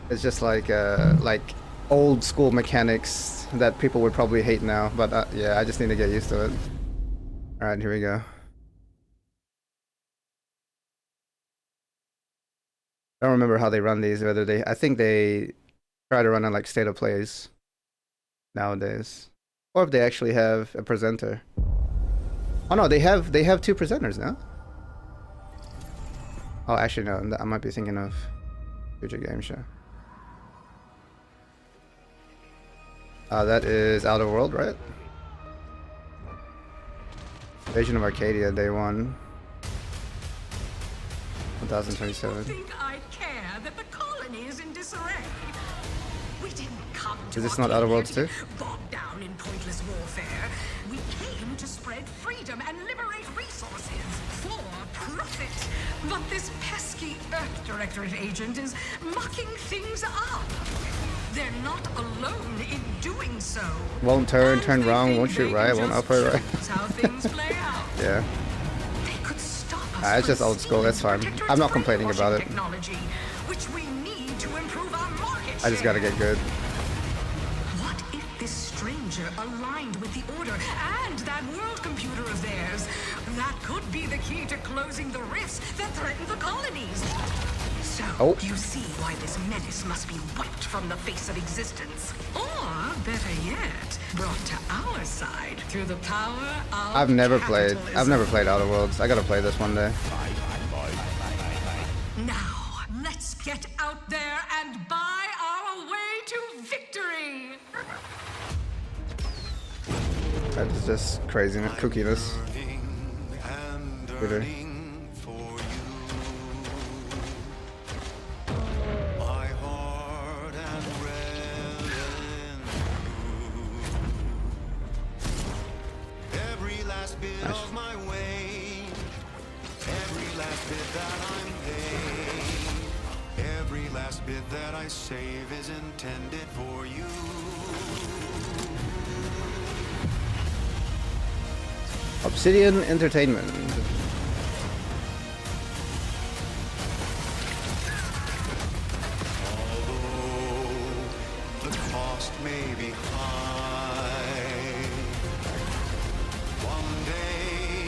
It's just like old school mechanics that people would probably hate now. But yeah, I just need to get used to it. All right, here we go. I don't remember how they run these. Whether they, I think they try to run on like state of plays nowadays, or if they actually have a presenter. Oh no, they have two presenters now. Oh, actually no, I might be thinking of Future Game Show. That is Outer World, right? Invasion of Arcadia, Day 1. 1027. Think I care that the colony is in disarray? We didn't come to Is this not Outer Worlds too? bogged down in pointless warfare. We came to spread freedom and liberate resources for profit. But this pesky Earth Directorate agent is mucking things up. They're not alone in doing so. Won't turn wrong, won't shoot right, won't operate right. That's how things play out. Yeah. They could stop us. It's just old school, that's fine. I'm not complaining about it. Technology, which we need to improve our market I just gotta get good. What if this stranger aligned with the Order and that world computer of theirs? That could be the key to closing the rifts that threaten the colonies. So, you see why this menace must be wiped from the face of existence. Or, better yet, brought to our side through the power of I've never played capitalism. Outer Worlds. I gotta play this one day. Now, let's get out there and buy our way to victory! That's just craziness, kookiness. Weirder. Of my way, every last bit that I'm paid, every last bit that I save is intended for you. Obsidian Entertainment. Although the cost may be high, one day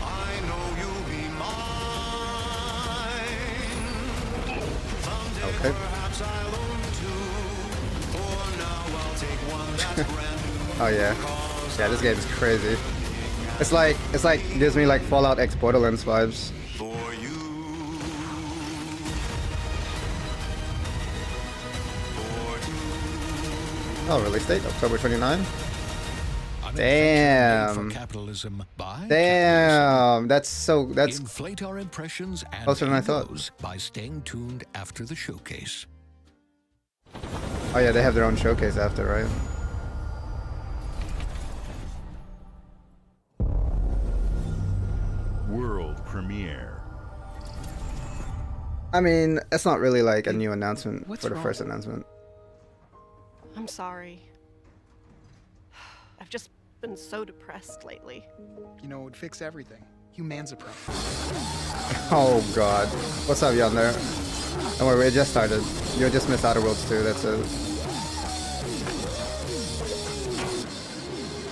I know you'll be mine. Someday Okay. perhaps I'll own two. For now I'll take one that's brand new. Oh yeah. Yeah, this game is crazy. It's like gives me like Fallout X Borderlands vibes. For you. Oh, release date October 29. Damn. Capitalism by Damn. That's inflate our impressions and closer than I thought. egos by staying tuned after the showcase. Oh yeah, they have their own showcase after, right? World premiere. I mean, it's not really like a new announcement What's for the wrong? first announcement. I'm sorry. I've just been so depressed lately. You know, it would fix everything. Humanzapron. Oh god. What's up, Yonder? Don't worry, we just started. You just missed Outer Worlds 2, that's it.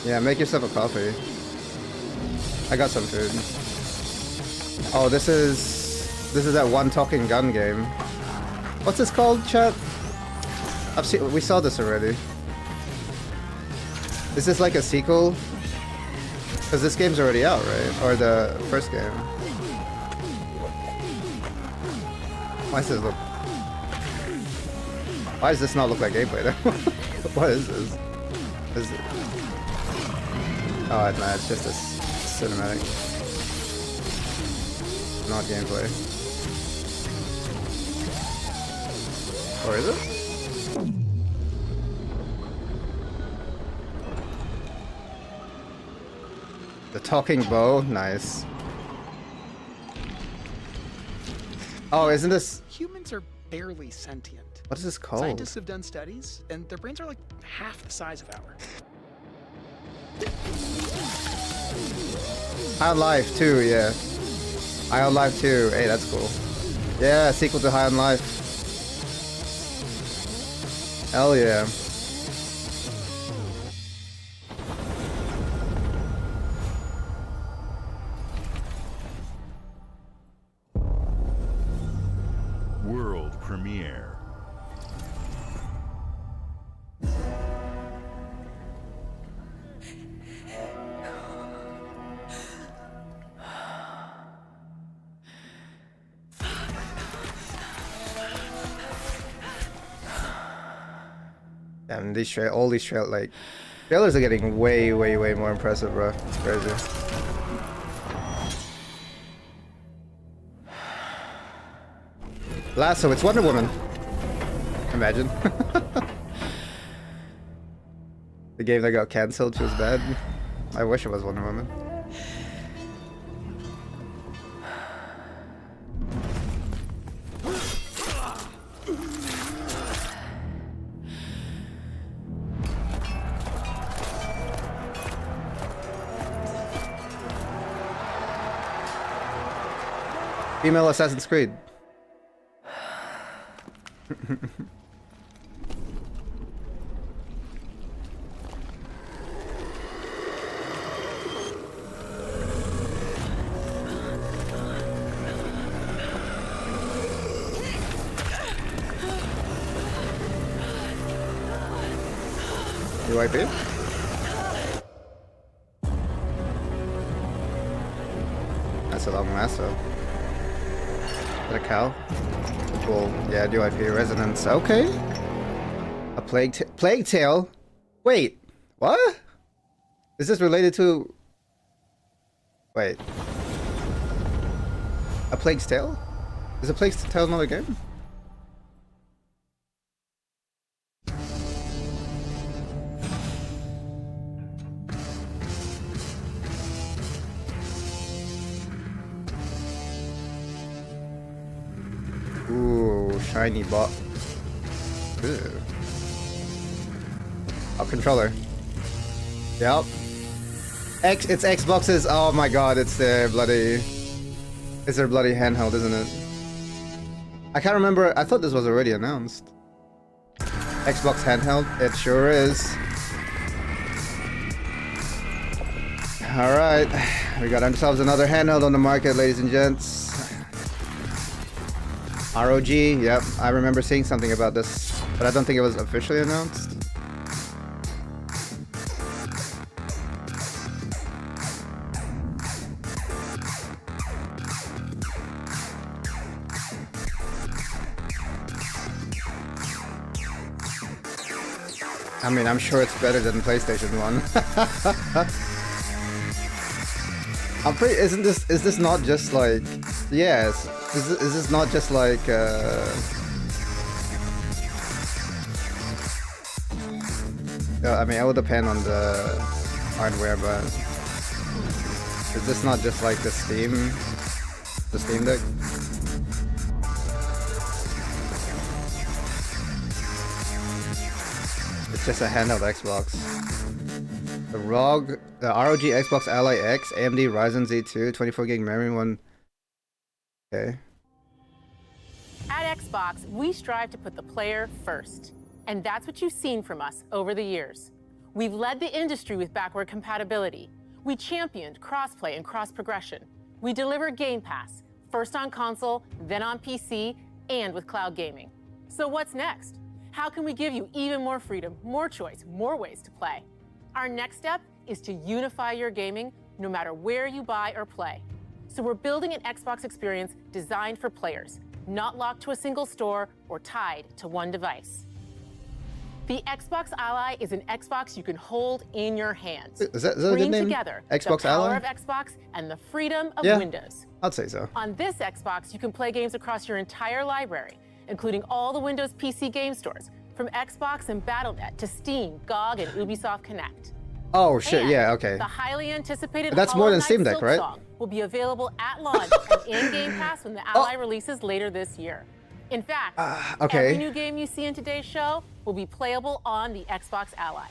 Yeah, make yourself a coffee. I got some food. Oh, this is that one talking gun game. What's this called, chat? We saw this already. Is this like a sequel? Because this game's already out, right? Or the first game. Why does this not look like gameplay though? What is this? Is it? Oh, no, it's just a cinematic. Not gameplay. Or is it? The talking bow? Nice. Oh, isn't this... Humans are barely sentient. What is this called? Scientists have done studies, and their brains are like half the size of ours. High on Life 2, yeah. High on Life 2. Hey, that's cool. Yeah, sequel to High on Life. Hell yeah. World premiere. Damn, all these like trailers are getting way more impressive, bro. It's crazy. So it's Wonder Woman. Imagine. The game that got cancelled feels bad. I wish it was Wonder Woman. Female Assassin's Creed. UIP? That's a long lasso. Is that a cow? Cool. Yeah, UIP resonance. Okay. A plague tale? Wait, what? Is this related to... Wait. A Plague's Tale? Is a Plague's Tale another game? Ooh, shiny bot. Ew. Oh, controller. Yep. It's Xbox's. Oh my god, it's their bloody handheld, isn't it? I can't remember. I thought this was already announced. Xbox handheld. It sure is. All right, we got ourselves another handheld on the market, ladies and gents. ROG. Yep, I remember seeing something about this, but I don't think it was officially announced. I mean, I'm sure it's better than PlayStation 1. I'm pretty. Is this not just like? Yes. Is this not just like? I mean, it will depend on the hardware, but is this not just like the Steam Deck? It's just a handheld Xbox. The ROG Xbox Ally X, AMD Ryzen Z2, 24 gig memory, one. Okay. At Xbox, we strive to put the player first. And that's what you've seen from us over the years. We've led the industry with backward compatibility. We championed crossplay and cross-progression. We delivered Game Pass, first on console, then on PC, and with cloud gaming. So what's next? How can we give you even more freedom, more choice, more ways to play? Our next step is to unify your gaming no matter where you buy or play. So we're building an Xbox experience designed for players, not locked to a single store or tied to one device. The Xbox Ally is an Xbox you can hold in your hands. Is that a good name? Together Xbox the power Ally? of Xbox and the freedom of Yeah, Windows. I'd say so. On this Xbox, you can play games across your entire library, including all the Windows PC game stores, from Xbox and Battle.net to Steam, GOG, and Ubisoft Connect. Oh shit! And yeah. Okay. The highly anticipated That's Hollow more than Knight Steam Deck, right? Silksong will be available at launch and in Game Pass when the Ally releases later this year. In fact, okay. every new game you see in today's show will be playable on the Xbox Ally.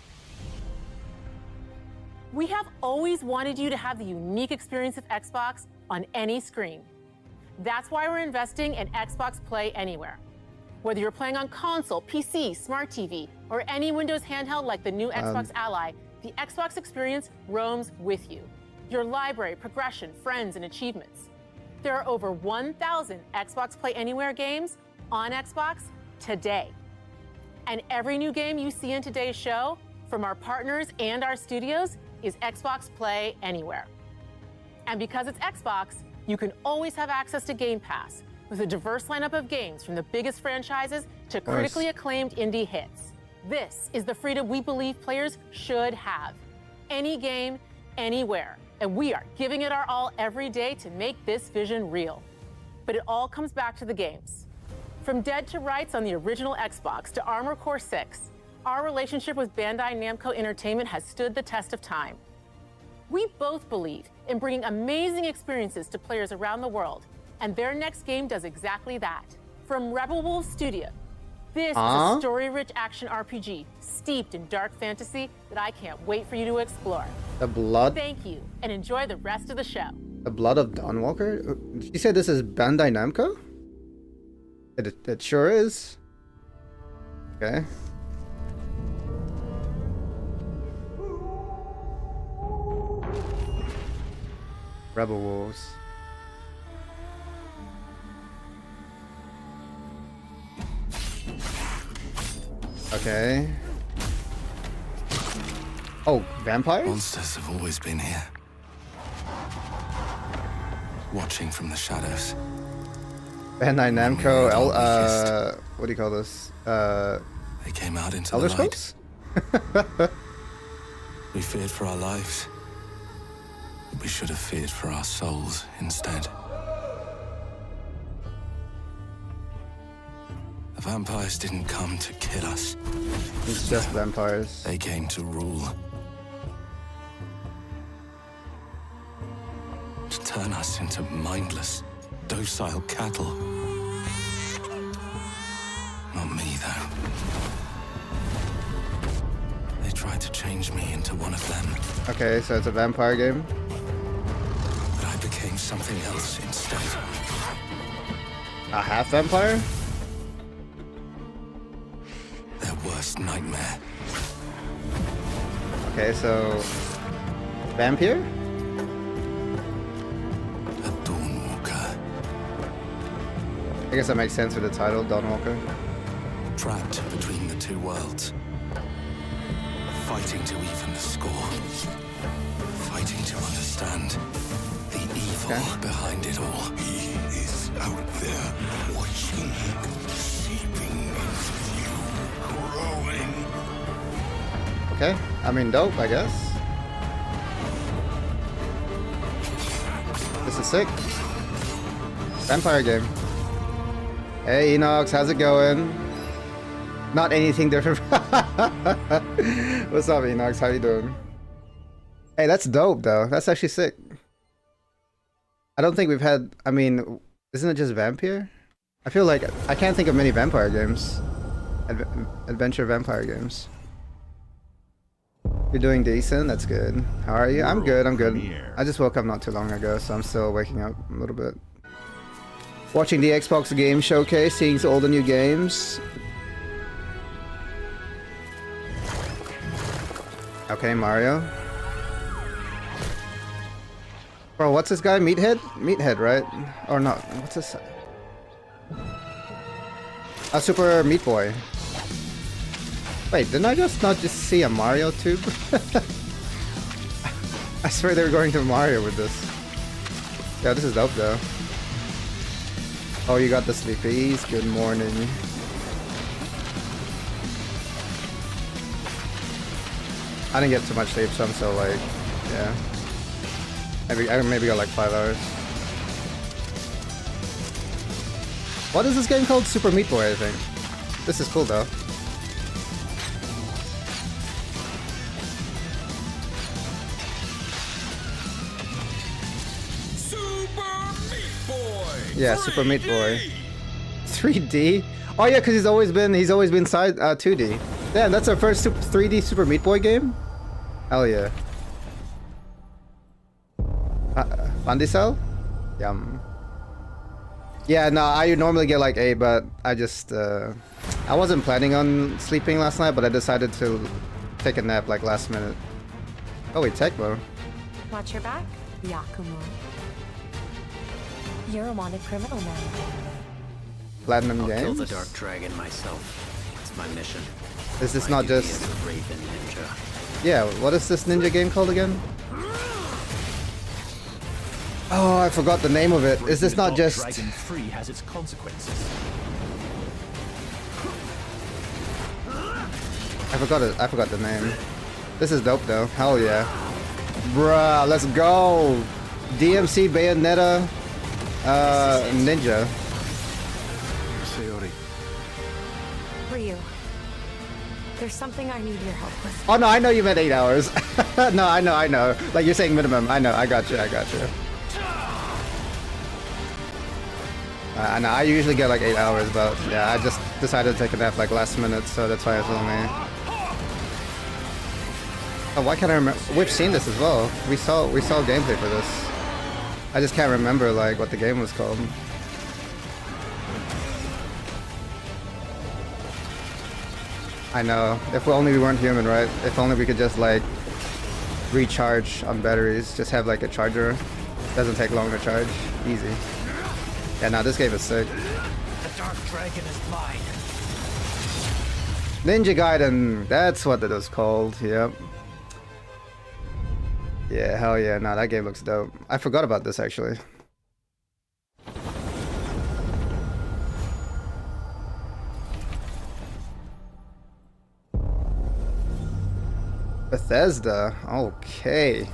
We have always wanted you to have the unique experience of Xbox on any screen. That's why we're investing in Xbox Play Anywhere. Whether you're playing on console, PC, smart TV, or any Windows handheld like the new Xbox Ally, the Xbox experience roams with you. Your library, progression, friends, and achievements. There are over 1,000 Xbox Play Anywhere games on Xbox today. And every new game you see in today's show, from our partners and our studios, is Xbox Play Anywhere. And because it's Xbox, you can always have access to Game Pass with a diverse lineup of games from the biggest franchises to critically acclaimed indie hits. This is the freedom we believe players should have. Any game, anywhere. And we are giving it our all every day to make this vision real. But it all comes back to the games. From Dead to Rights on the original Xbox to Armored Core 6, our relationship with Bandai Namco Entertainment has stood the test of time. We both believe in bringing amazing experiences to players around the world, and their next game does exactly that. From Rebel Wolves Studio, this is a story-rich action RPG steeped in dark fantasy that I can't wait for you to explore. The blood. Thank you, and enjoy the rest of the show. The blood of Dawnwalker? Did you say this is Bandai Namco? It sure is. Okay. Rebel Wolves. Okay. Oh, vampires? Monsters have always been here. Watching from the shadows. Bandai Namco, what do you call this? They came out into Elder the light. Scrolls? We feared for our lives. We should have feared for our souls instead. The vampires didn't come to kill us. It's just vampires. They came to rule. To turn us into mindless, docile cattle. Not me, though. They tried to change me into one of them. Okay, so it's a vampire game. But I became something else instead. A half vampire? Their worst nightmare. Okay, so vampire? A Dawnwalker. I guess that makes sense with the title, Dawnwalker. Trapped between the two worlds. Fighting to even the score. Fighting to understand the evil behind it all. He is out there watching, seeping into you, growing. Okay, I mean dope, I guess. This is sick. Vampire game. Hey Enox, how's it going? Not anything different. What's up Enox, how you doing? Hey, that's dope though. That's actually sick. I don't think we've had, I mean, isn't it just Vampire? I feel like I can't think of many vampire games. Adventure vampire games. You're doing decent, that's good. How are you? I'm good, I'm good. I just woke up not too long ago, so I'm still waking up a little bit. Watching the Xbox Game Showcase, seeing all the new games. Okay, Mario. Bro, what's this guy? Meathead? Meathead, right? Or not? What's this? A Super Meat Boy. Wait, didn't I just not just see a Mario tube? I swear they were going to Mario with this. Yeah, this is dope though. Oh, you got the sleepies. Good morning. I didn't get too much sleep, so I'm still like, yeah. I maybe got like 5 hours. What is this game called? Super Meat Boy, I think. This is cool though. Super Meat Boy. Yeah, Super Meat Boy. 3D? Oh yeah, because he's always been side 2D. Damn, that's our first 3D Super Meat Boy game? Hell yeah. Fundicell? Yum. Yeah, no, I normally get like 8, but I just I wasn't planning on sleeping last night, but I decided to take a nap like last minute. Oh wait, Tecmo. Watch your back, Yakumo. You're a wanted criminal now. Platinum I'll Games. kill the Dark Dragon myself. It's my mission. Is this My not duty just? as a Raven ninja. Yeah, what is this ninja game called again? Oh, I forgot the name of it. Is this not just? Dragon 3 has its consequences. I forgot it. I forgot the name. This is dope though. Hell yeah, bruh. Let's go. DMC Bayonetta Ninja. Sayori. Ryu, there's something I need your help with. Oh no, I know you meant 8 hours. No, I know. Like you're saying minimum. I know. I got you. I know. I usually get like 8 hours, but yeah, I just decided to take a nap like last minute, so that's why it's only. Oh, why can't I remember? We've seen this as well. We saw gameplay for this. I just can't remember like what the game was called. I know. If only we weren't human, right? If only we could just like recharge on batteries. Just have like a charger. Doesn't take long to charge. Easy. Yeah, now this game is sick. The Dark Dragon is mine. Ninja Gaiden. That's what it was called. Yep. Yeah, hell yeah. Nah, that game looks dope. I forgot about this actually. Bethesda. Okay.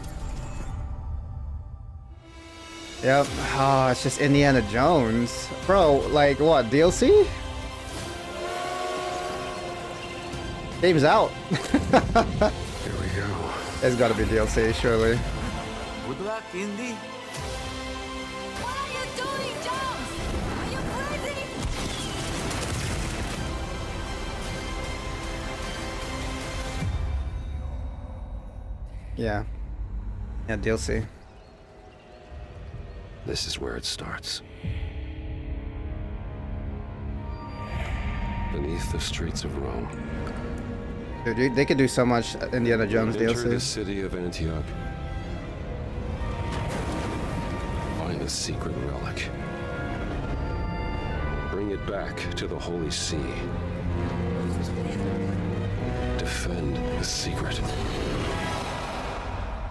Yep. Oh, it's just Indiana Jones. Bro, like what? DLC? Game's out. Here we go. It's gotta be DLC, surely. Good luck, Indy. What are you doing, Jones? Are you crazy? Yeah. Yeah, DLC. This is where it starts. Beneath the streets of Rome. Dude, they could do so much Indiana Jones Enter the DLC. city of Antioch. Find a secret relic. Bring it back to the Holy See. Defend the secret.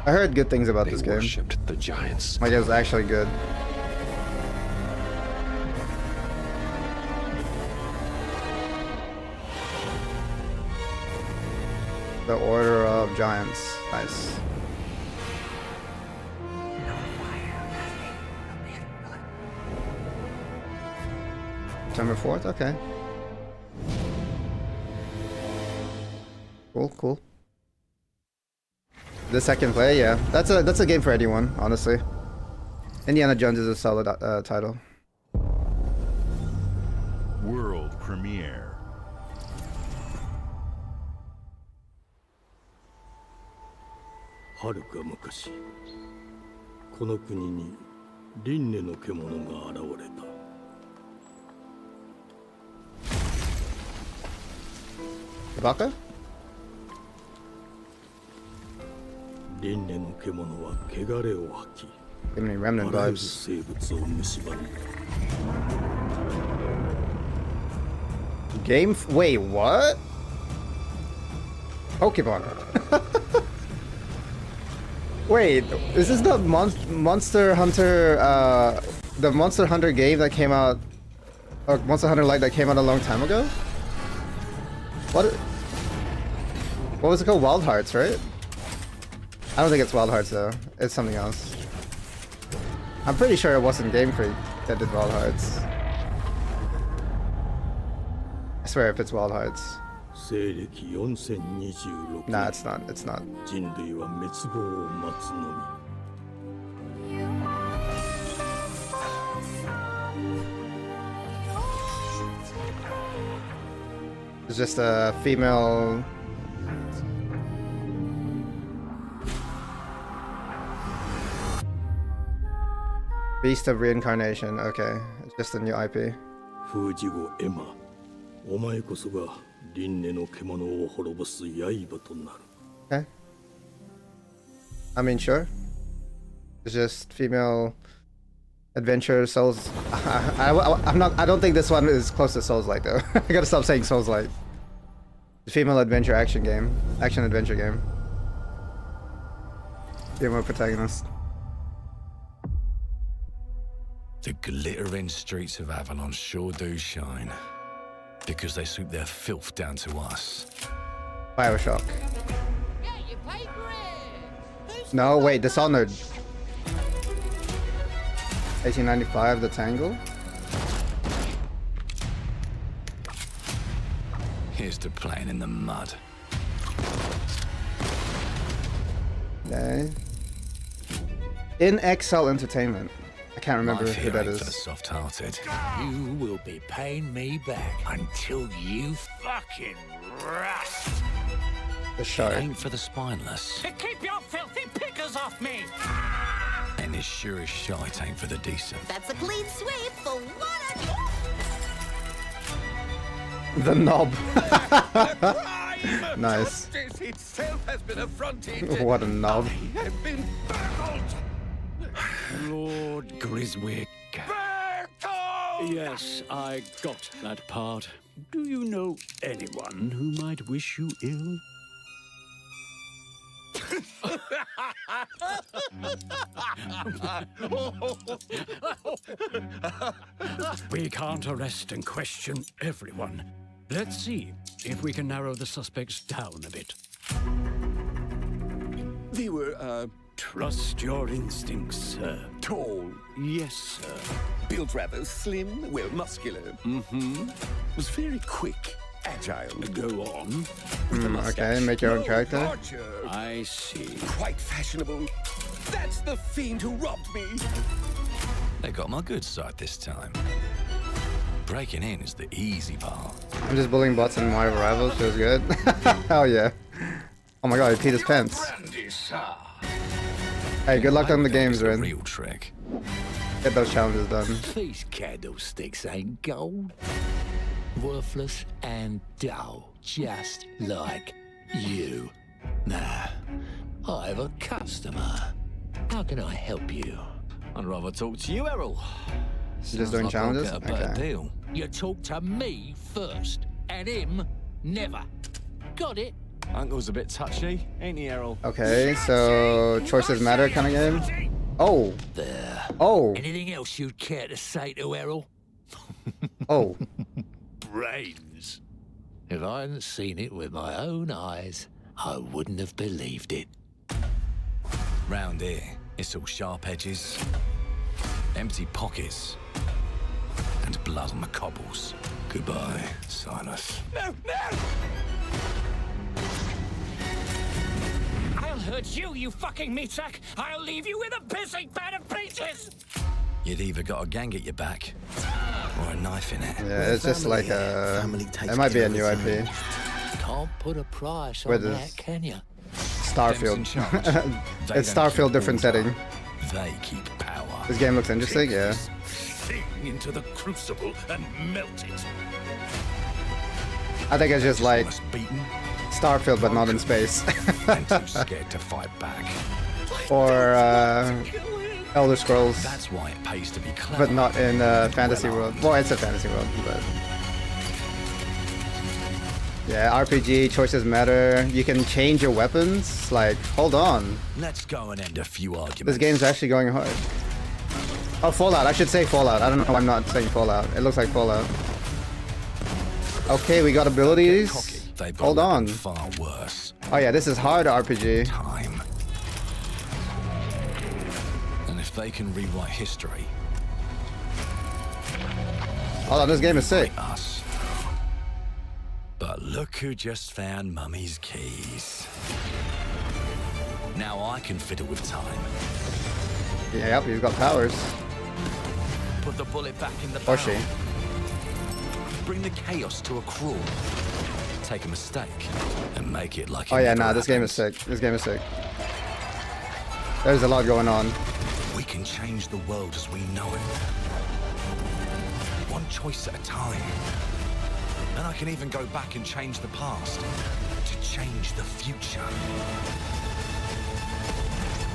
I heard good things about They this game. worshipped the giants. Like it was actually good. The Order of Giants. Nice. September 4th? Okay. Cool. The second play, yeah. That's a game for anyone, honestly. Indiana Jones is a solid title. World premiere. はるか昔この国に輪廻の獣が現れた Baka? 輪廻の獣は汚れを吐き Give me remnant あらゆる vibes. 生物を蝕んだ Wait, what? Pokemon. Wait, is this the Monster Hunter, the Monster Hunter game that came out, or Monster Hunter Lite that came out a long time ago? What was it called? Wild Hearts, right? I don't think it's Wild Hearts though. It's something else. I'm pretty sure it wasn't Game Freak that did Wild Hearts. I swear if it's Wild Hearts. 西暦4026 Nah, it's not. It's not. 人類は滅亡を待つのみ It's just a female. Beast of Reincarnation. Okay. It's just a new IP. 封じ子エマ、お前こそが輪廻の獣を滅ぼす刃となる。Okay. I mean, sure. It's just female adventure Souls. I'm not. I don't think this one is close to Souls-like though. I gotta stop saying Souls-like. Female adventure action game, action adventure game. Female protagonist. The glittering streets of Avalon sure do shine. Because they swoop their filth down to us. Bioshock. No, wait, Dishonored. 1895, The Tangle. Here's to playing in the mud. Okay. In Exile Entertainment. I can't remember Life who here that ain't for the is. soft-hearted. You will be paying me back until you fucking rust. The show. It ain't for the spineless. To keep your filthy pickers off me. And as sure as shite ain't for the decent. That's a clean sweep for what The knob. Crime! Nice. Justice itself has been affronted. What a knob. I have been burgled. Lord Griswick. Bertold! Yes, I got that part. Do you know anyone who might wish you ill? We can't arrest and question everyone. Let's see if we can narrow the suspects down a bit. They were, Trust your instincts, sir. tall, Yes, sir. built rather slim, well, muscular. Mm-hmm. Was very quick, agile. Go on. Okay, make your own character. Larger, I see. quite fashionable. That's the fiend who robbed me. They got my good side this time. Breaking in is the easy part. I'm just bullying bots in Mario Rivals. Feels good. Hell yeah. Oh my god, he peed his pants. Hey, good luck on the games, Rin. Real trick. Get those challenges done. These candlesticks ain't gold. Worthless and dull, just like you. Nah, I have a customer. How can I help you? I'd rather talk to you, Errol. Just doing challenges? I'll get a better Okay. deal. You talk to me first, and him never. Got it? Uncle's a bit touchy, ain't he, Errol? Okay, so choices matter kind of game. Oh. There. Oh. Anything else you'd care to say to Errol? Oh. Brains. If I hadn't seen it with my own eyes, I wouldn't have believed it. Round here, it's all sharp edges, empty pockets, and blood on the cobbles. Goodbye, Silas. No, no! I'll hurt you, you fucking meatsack! I'll leave you with a pissing bed of peaches! You'd either got a gang at your back, or a knife in it. Yeah, it's just like a... It might be a new IP. Can't put a price Where on does- that, can you? Starfield. Them's in charge. They It's don't Starfield, keep different order. setting. They keep power. This game looks interesting, yeah. Thing into the crucible and melt it. I think it's just like Almost beaten Starfield, but not in space. and too scared to fight back. Or Elder Scrolls, That's why it pays to be clever. but not in fantasy world. Well, it's a fantasy world, but... Yeah, RPG, choices matter. You can change your weapons. Like, hold on. Let's go and end a few arguments. This game's actually going hard. Oh, Fallout. I should say Fallout. I don't know why I'm not saying Fallout. It looks like Fallout. Okay, we got abilities. Cocky. They've got Hold on. far worse. Oh yeah, this is hard RPG. Time. And if they can rewrite history, Hold on, this game is sick. us. But look who just found Mummy's keys. Now I can fiddle with time. Yeah, yep, he's got powers. Put the bullet back in the Or she. barrel. Bring the chaos to a crawl. Take a mistake and make it like it Oh yeah, never nah, this game is happened. sick. This game is sick. There's a lot going on. We can change the world as we know it. choice at a time. And I can even go back and change the past to change the future.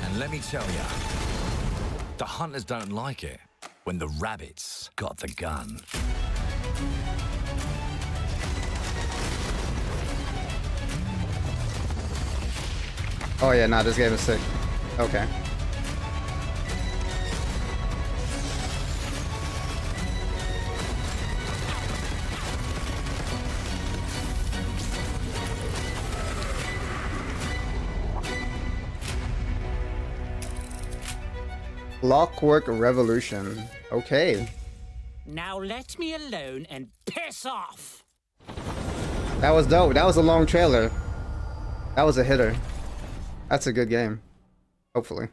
And let me tell ya, the hunters don't like it when the rabbits got the gun. Oh yeah, nah, this game is sick. Okay. Clockwork Revolution. Okay. Now let me alone and piss off. That was dope. That was a long trailer. That was a hitter. That's a good game. Hopefully.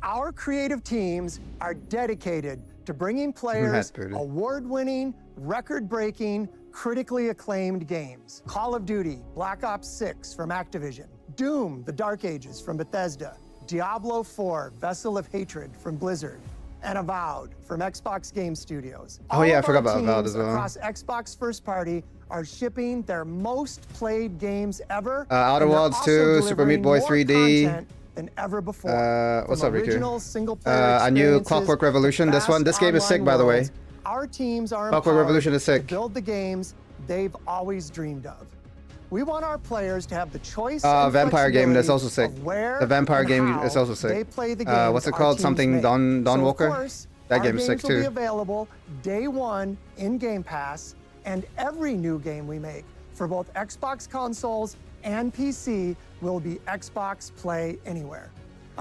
Our creative teams are dedicated to bringing players award-winning, record-breaking, critically acclaimed games. Call of Duty, Black Ops 6 from Activision, Doom, The Dark Ages from Bethesda, Diablo 4, Vessel of Hatred from Blizzard, and Avowed from Xbox Game Studios. Oh yeah, I forgot about Avowed as well. Across Xbox First Party are shipping their most played games ever. Outer Worlds 2, Super Meat Boy 3D. Than ever before. What's up, Riku? A new Clockwork Revolution. This game is sick, by the way. Our teams are Clockwork Revolution is sick. To build the games they've always dreamed of. We want our players to have the choice. Vampire game that's also sick. The Vampire game is also they sick. play the games what's it called? Something Dawn Walker? That game is sick will be too. available day one in Game Pass, and every new game we make for both Xbox consoles and PC will be Xbox Play Anywhere.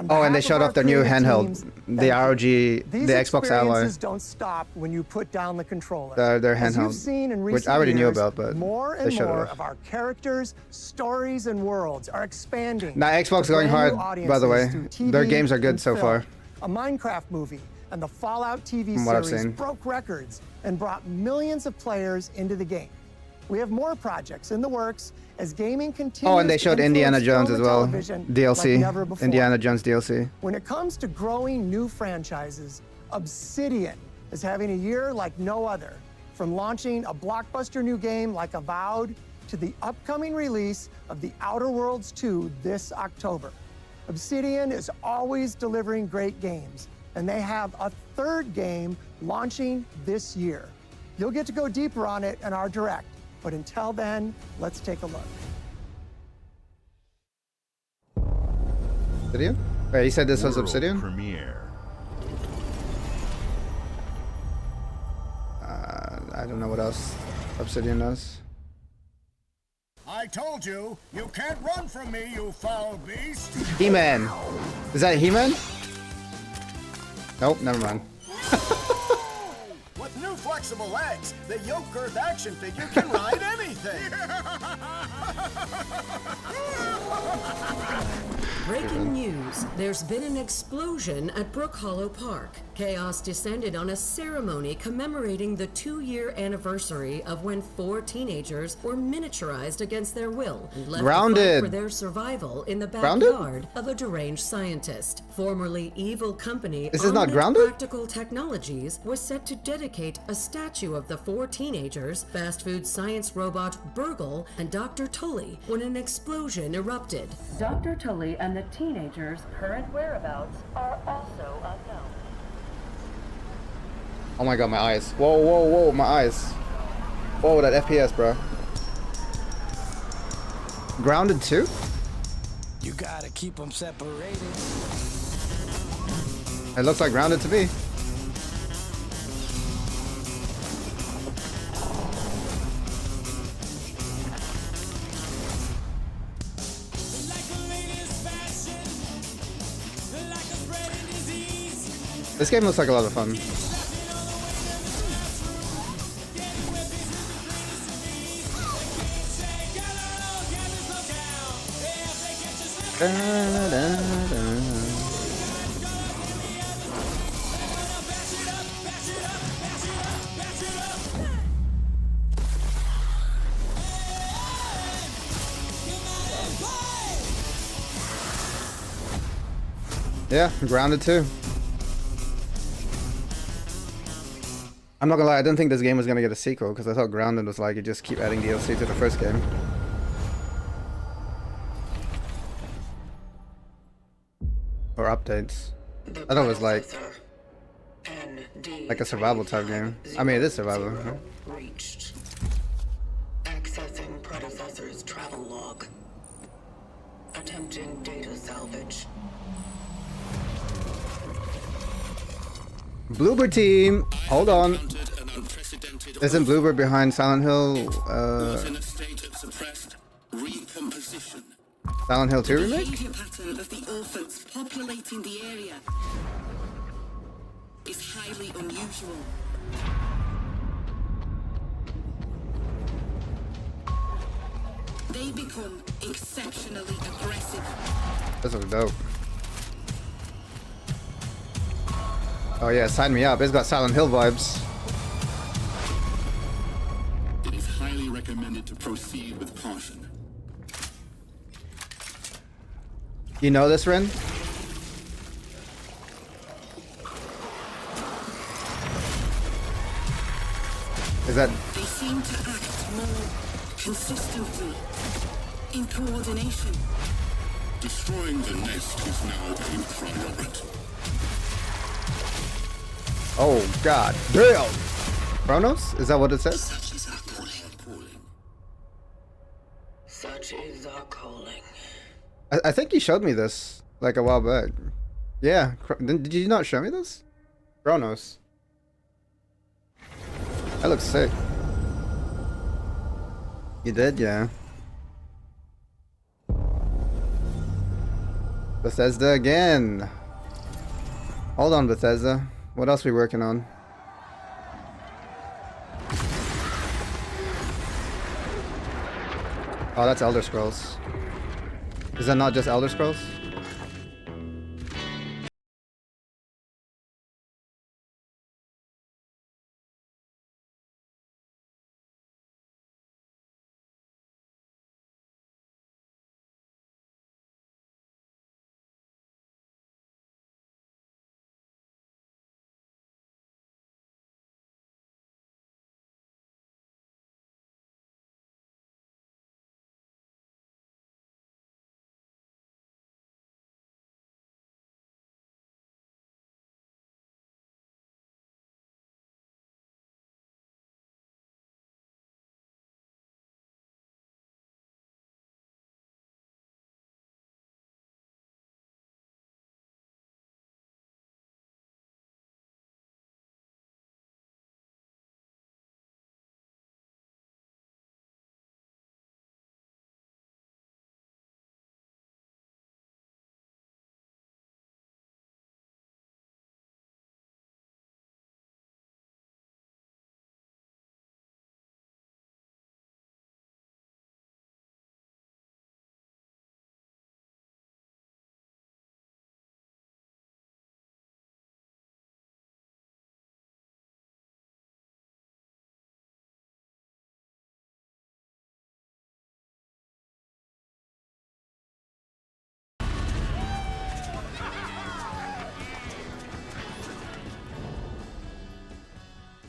Oh, and they showed off their new handheld, the ROG, the Xbox Ally. These don't stop when you put down the controller. Their As you've handheld, seen in which I already knew years, about, but more they and showed more it off. of our characters, stories, and worlds are expanding. Now Xbox to going brand hard, new by the way. audiences through Their TV games are good and so film. far. A Minecraft movie and the Fallout TV From what I've series seen. broke records and brought millions of players into the game. We have more projects in the works as gaming continues. Oh, and they showed to Indiana influence Jones film as and well. television DLC. like never before. Indiana Jones DLC. When it comes to growing new franchises, Obsidian is having a year like no other. From launching a blockbuster new game like Avowed to the upcoming release of The Outer Worlds 2 this October. Obsidian is always delivering great games, and they have a third game launching this year. You'll get to go deeper on it in our Direct, but until then, let's take a look. Obsidian? Wait, you said this was Obsidian? Premiere. I don't know what else Obsidian does. I told you, you can't run from me, you foul beast. He-Man. Is that He-Man? Nope, never mind. With new flexible legs, the yoke girth action figure can ride anything. Breaking news. There's been an explosion at Brook Hollow Park. Chaos descended on a ceremony commemorating the 2-year anniversary of when 4 teenagers were miniaturized against their will and left to fight for their survival in the backyard of a deranged scientist. Formerly evil company This is not Grounded? Practical Technologies was set to dedicate a statue of the 4 teenagers, fast food science robot Burgle, and Dr. Tully when an explosion erupted. Dr. Tully and the teenagers' current whereabouts are also unknown. Oh my god, my eyes. Whoa, whoa, whoa, my eyes. Whoa, that FPS, bro. Grounded 2? You gotta keep them separated. It looks like Grounded to me. This game looks like a lot of fun. Yeah, Grounded 2. I'm not gonna lie, I didn't think this game was gonna get a sequel because I thought Grounded was like you just keep adding DLC to the first game. Or updates. I thought it was like a survival type game. I mean, it is survival. Huh? Reached. Accessing predecessor's travel log. Attempting data salvage. Bloober team, hold on. Isn't Bloober behind Silent Hill? Silent Hill 2 remake? Behavior pattern of the orphans populating the area is highly unusual. They become exceptionally aggressive. This looks dope. Oh yeah, sign me up. It's got Silent Hill vibes. It is highly recommended to proceed with caution. You know this, Ren? Is that... They seem to act more consistently, in coordination. Destroying the nest is now a priority. Oh god damn! Chronos? Is that what it says? Such is our calling. Such is our calling. I think you showed me this like a while back. Yeah, did you not show me this? Chronos. That looks sick. You did, yeah. Bethesda again. Hold on, Bethesda. What else are we working on? Oh, that's Elder Scrolls. Is that not just Elder Scrolls?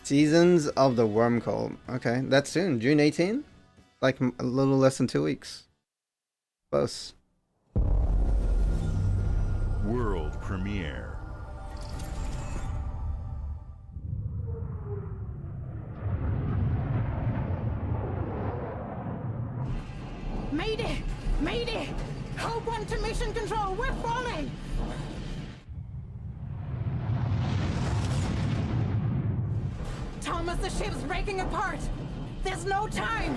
Seasons of the Wormcoil. Okay, that's soon. June 18? Like a little less than 2 weeks. Close. World premiere. Mayday! Mayday! Hope 1 to mission control. We're falling! Thomas, the ship's breaking apart. There's no time.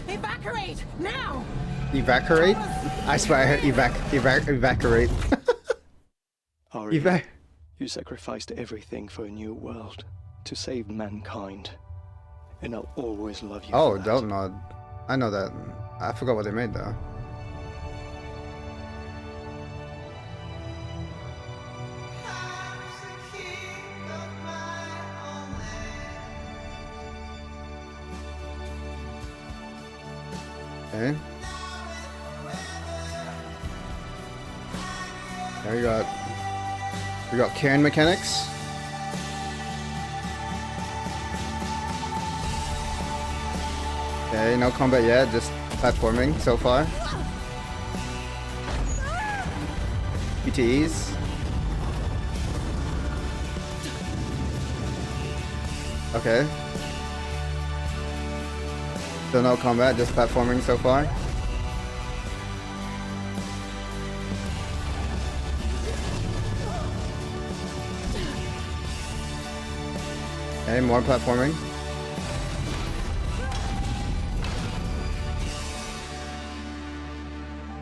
Evacuate now. Evacuate? I swear I heard evacuate. Ari, you sacrificed everything for a new world to save mankind, and I'll always love you. Oh, for that. don't nod. I know that. I forgot what they made though. Okay. There we got Karen mechanics. Okay, no combat yet, just platforming so far. PTEs. Okay. Still no combat, just platforming so far. Okay, more platforming.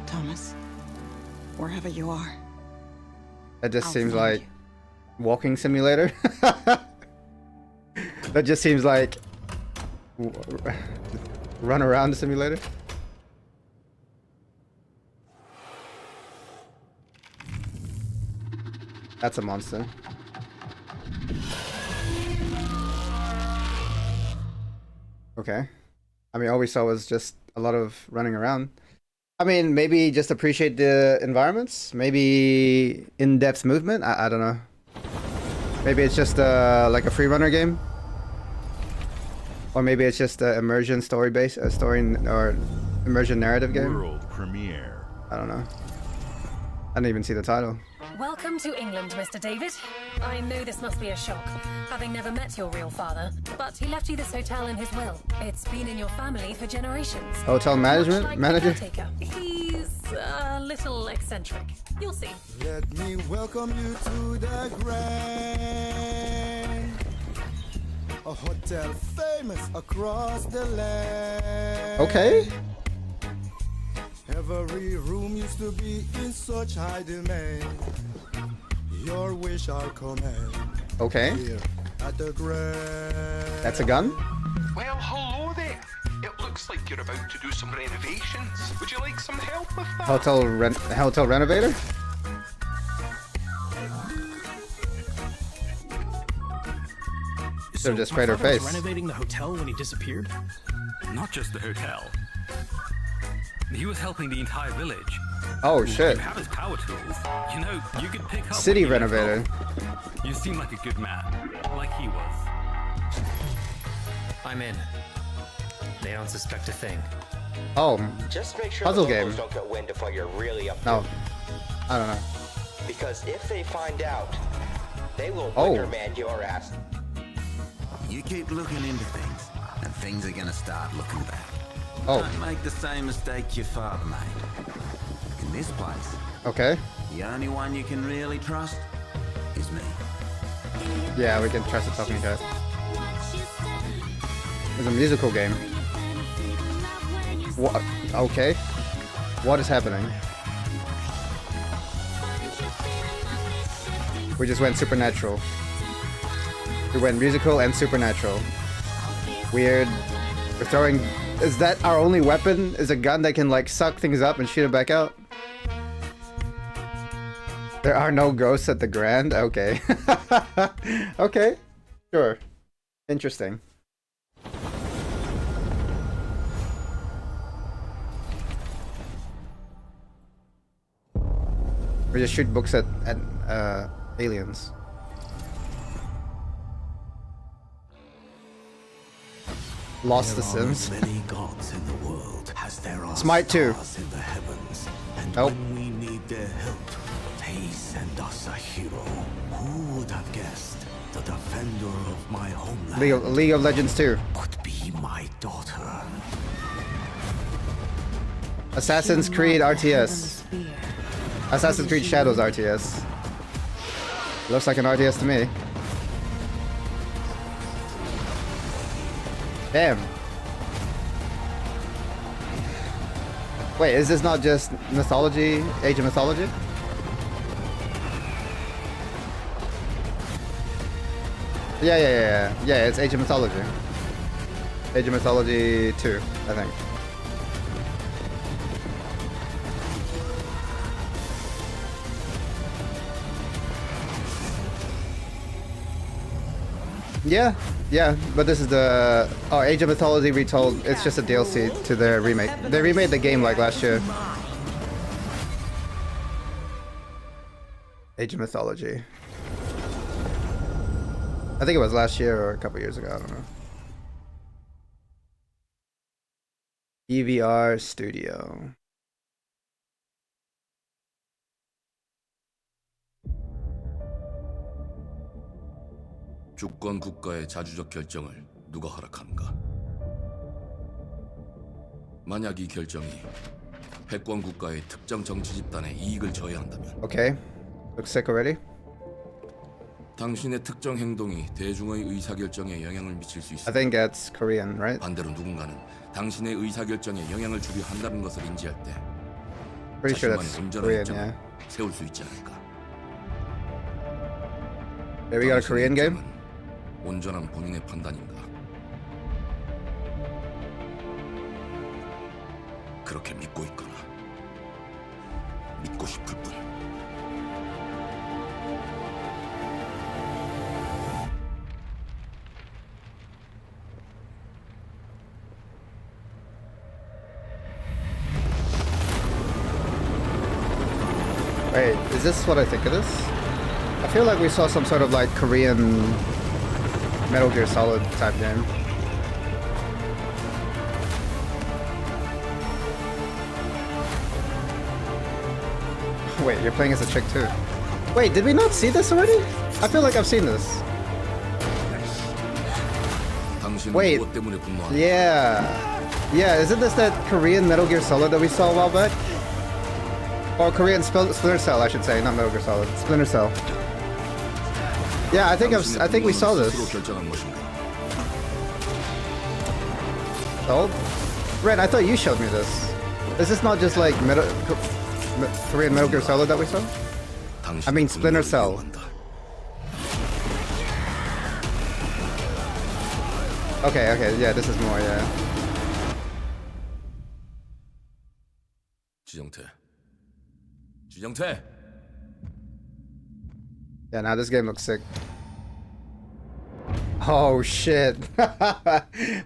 Thomas, wherever you are. That just I'll seems find like walking simulator. That just seems like run around simulator. That's a monster. Okay. I mean, all we saw was just a lot of running around. I mean, maybe just appreciate the environments. Maybe in-depth movement. I don't know. Maybe it's just like a free runner game. Or maybe it's just an immersion story-based, or immersion narrative game. World premiere. I don't know. I didn't even see the title. Welcome to England, Mr. David. I know this must be a shock, having never met your real father, but he left you this hotel in his will. It's been in your family for generations. Hotel management Much like manager? the caretaker. He's a little eccentric. You'll see. Let me welcome you to the Grand, a hotel famous across the land. Okay. Every room used to be in such high demand. Your wish, our command. Okay. Here at the Grand. That's a gun? Well, hello there. It looks like you're about to do some renovations. Would you like some help with that? Hotel renovator? So just sprayed her my father was face. renovating the hotel when he disappeared? Not just the hotel. He was helping the entire village. Oh shit. You have his power tools. You know, you could pick up. City what you left renovator. off. You seem like a good man, like he was. I'm in. They don't suspect a thing. Oh, Just make sure puzzle the locals game. don't get wind of what you're really up to. No, I don't know. Because if they find out, they will Oh. wickerman your ass. You keep looking into things, and things are gonna start looking back. Oh. Don't make the same mistake your father made. In this place, Okay. the only one you can really trust is me. Yeah, we can trust the talking cat. It's a musical game. What? Okay. What is happening? We just went supernatural. We went musical and supernatural. Weird. We're throwing... Is that our only weapon? Is a gun that can like suck things up and shoot it back out? There are no ghosts at the Grand? Okay. Okay. Sure. Interesting. We just shoot books at aliens. Lost the Sims. Many gods in the world as there are Smite 2. stars in the heavens. And Nope. when we need their help, they send us a hero. Who would have guessed the defender of my homeland League of Legends 2. could be my daughter? Assassin's Creed RTS. Assassin's Creed Shadows RTS. Looks like an RTS to me. Damn. Wait, is this not just mythology? Age of Mythology? Yeah, it's Age of Mythology. Age of Mythology 2, I think. Yeah, but this is the Age of Mythology retold. It's just a DLC to their remake. They remade the game like last year. Age of Mythology. I think it was last year or a couple years ago. I don't know. EVR Studio. 주권 국가의 자주적 결정을 누가 허락하는가? 만약 이 결정이 패권 국가의 특정 정치 집단의 이익을 저해한다면 Okay. Looks sick already. 당신의 특정 행동이 대중의 의사결정에 영향을 미칠 수 있습니다. I think that's Korean, right? 반대로 누군가는 당신의 의사결정에 영향을 주려 한다는 것을 인지할 때 Pretty sure 자신만의 that's 온전한 Korean, 입장을 yeah. 세울 수 있지 않을까? There we got a Korean game? 온전한 본인의 판단인가? 그렇게 믿고 있거나 믿고 싶을 뿐. Wait, is this what I think it is? I feel like we saw some sort of like Korean Metal Gear Solid type game. Wait, you're playing as a chick too. Wait, did we not see this already? I feel like I've seen this. Wait, yeah. Yeah, isn't this that Korean Metal Gear Solid that we saw a while back? Or Korean Splinter Cell, I should say, not Metal Gear Solid. Splinter Cell. Yeah, I think we saw this. Oh? Red, I thought you showed me this. Is this not just like Korean Metal Gear Solid that we saw? I mean Splinter Cell. Okay, yeah, this is more, yeah. 지정태. Yeah, now this game looks sick. Oh shit.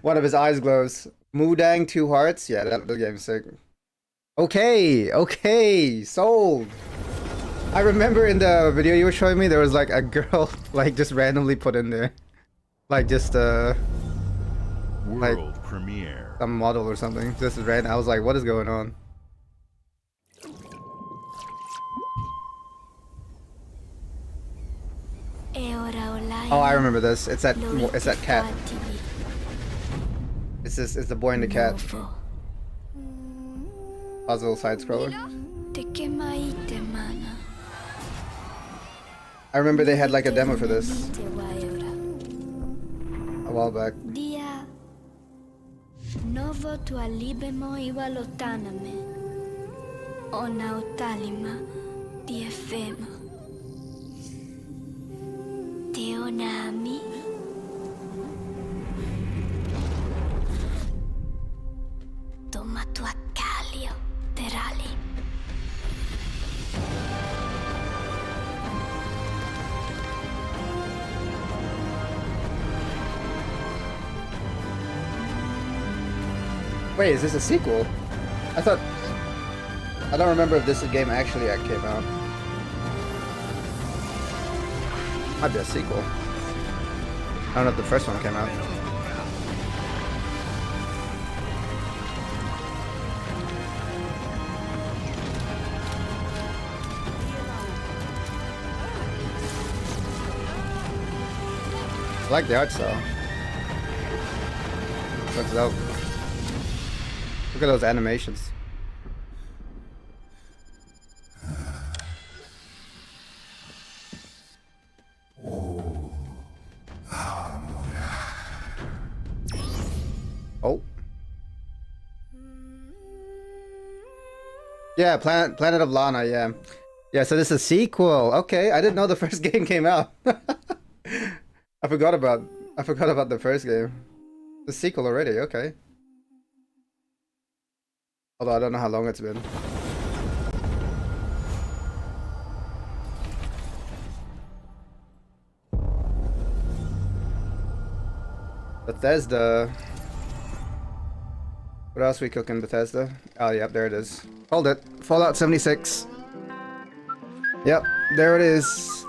One of his eyes glows. Mudang 2 hearts? Yeah, that game's sick. Okay, sold. I remember in the video you were showing me, there was like a girl like just randomly put in there. Like just World like premiere. some model or something. Just random. I was like, what is going on? Oh, I remember this. It's that cat. It's the boy and the cat. Puzzle side scroller. I remember they had like a demo for this a while back. Novo tualibemo iwalotaname. Ona otalima diefemo. Teonami. Tomatu akalio terali. Wait, is this a sequel? I don't remember if this game actually came out. Might be a sequel. I don't know if the first one came out. I like the art style. Looks dope. Look at those animations. Oh. Yeah, Planet of Lana, yeah. Yeah, so this is a sequel. Okay, I didn't know the first game came out. I forgot about the first game. The sequel already, okay. Although I don't know how long it's been. Bethesda. What else we cooking, Bethesda? Oh, yep, there it is. Hold it. Fallout 76. Yep, there it is.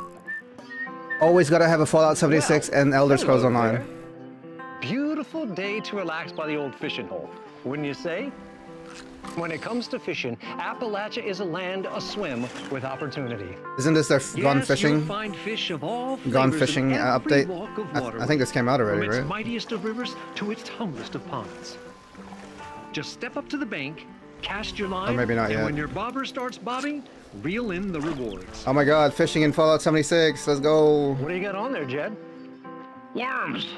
Always gotta have a Fallout 76 and Elder Scrolls Online. Beautiful day to relax by the old fishing hole. Wouldn't you say? When it comes to fishing, Appalachia is a land aswim with opportunity. Isn't this their gone Yes, fishing? you'll find fish of all Gone flavors fishing in every update? walk of I think this came out already, from its right? mightiest of rivers to its humblest of ponds. Just step up to the bank, cast your line, Or maybe not and yet. when your bobber starts bobbing, reel in the rewards. Oh my god, fishing in Fallout 76. Let's go. What do you got on there, Jed? Worms.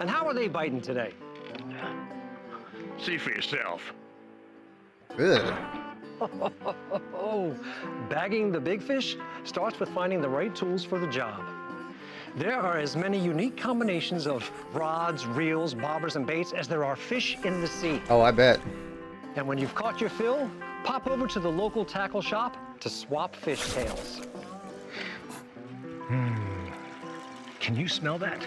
And how are they biting today? See for yourself. Good. Bagging the big fish starts with finding the right tools for the job. There are as many unique combinations of rods, reels, bobbers, and baits as there are fish in the sea. Oh, I bet. And when you've caught your fill, pop over to the local tackle shop to swap fish tails. Can you smell that?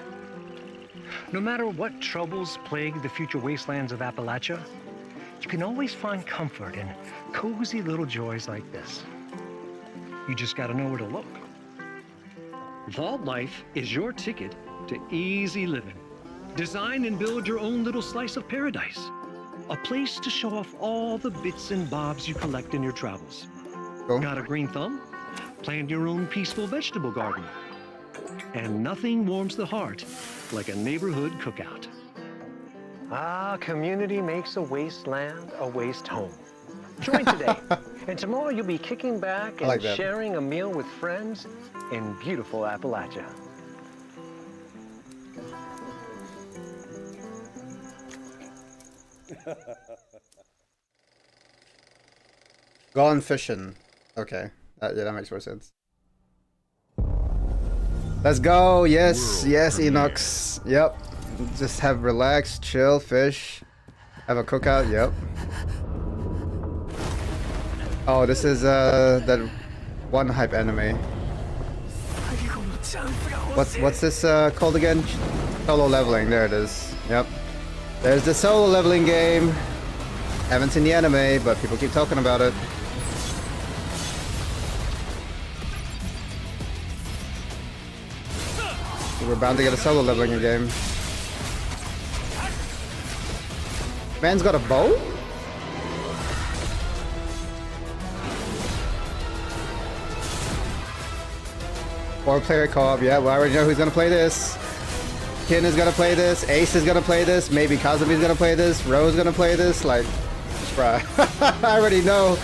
No matter what troubles plague the future wastelands of Appalachia, you can always find comfort in cozy little joys like this. You just gotta know where to look. Vault Life is your ticket to easy living. Design and build your own little slice of paradise. A place to show off all the bits and bobs you collect in your travels. Cool. Got a green thumb? Plant your own peaceful vegetable garden. And nothing warms the heart like a neighborhood cookout. Ah, community makes a wasteland a waste home. Join today, and tomorrow you'll be kicking back and like that. sharing a meal with friends in beautiful Appalachia. Gone fishing. Okay. Yeah, that makes more sense. Let's go. Yes, yes, Enox. Yep. Just have relaxed, chill, fish. Have a cookout. Yep. Oh, this is that one hype anime. What's this called again? Solo leveling. There it is. Yep. There's the solo leveling game. Haven't seen the anime, but people keep talking about it. We're bound to get a solo leveling game. Man's got a bow? Four-player co-op, yeah, well, I already know who's gonna play this. Kin is gonna play this, Ace is gonna play this, maybe Kazumi's gonna play this, Ro's gonna play this, like, bruh. I already know.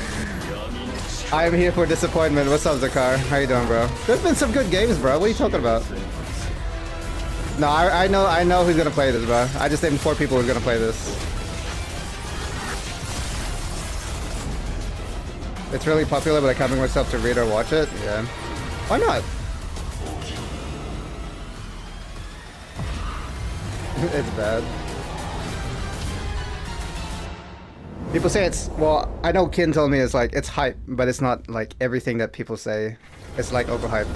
I am here for disappointment. What's up, Zakar? How you doing, bro? There's been some good games, bro. What are you talking about? No, I know who's gonna play this, bro. I just named 4 people who's gonna play this. It's really popular, but I can't bring myself to read or watch it. Yeah. Why not? It's bad. People say it's, well, I know Kin told me it's like, it's hype, but it's not like everything that people say. It's like overhyped.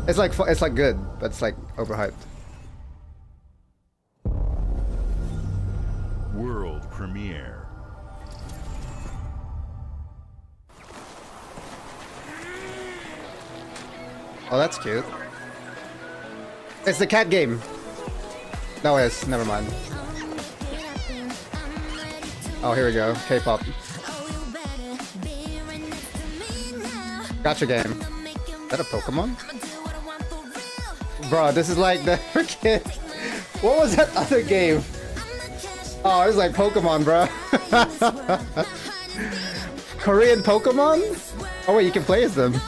It's like good, but it's like overhyped. World premiere. Oh, that's cute. It's the cat game. No, it's never mind. Oh, here we go. K-pop. Gotcha game. Is that a Pokemon? Bro, this is like the freaking... What was that other game? Oh, it was like Pokemon, bro. Korean Pokemon? Oh wait, you can play as them.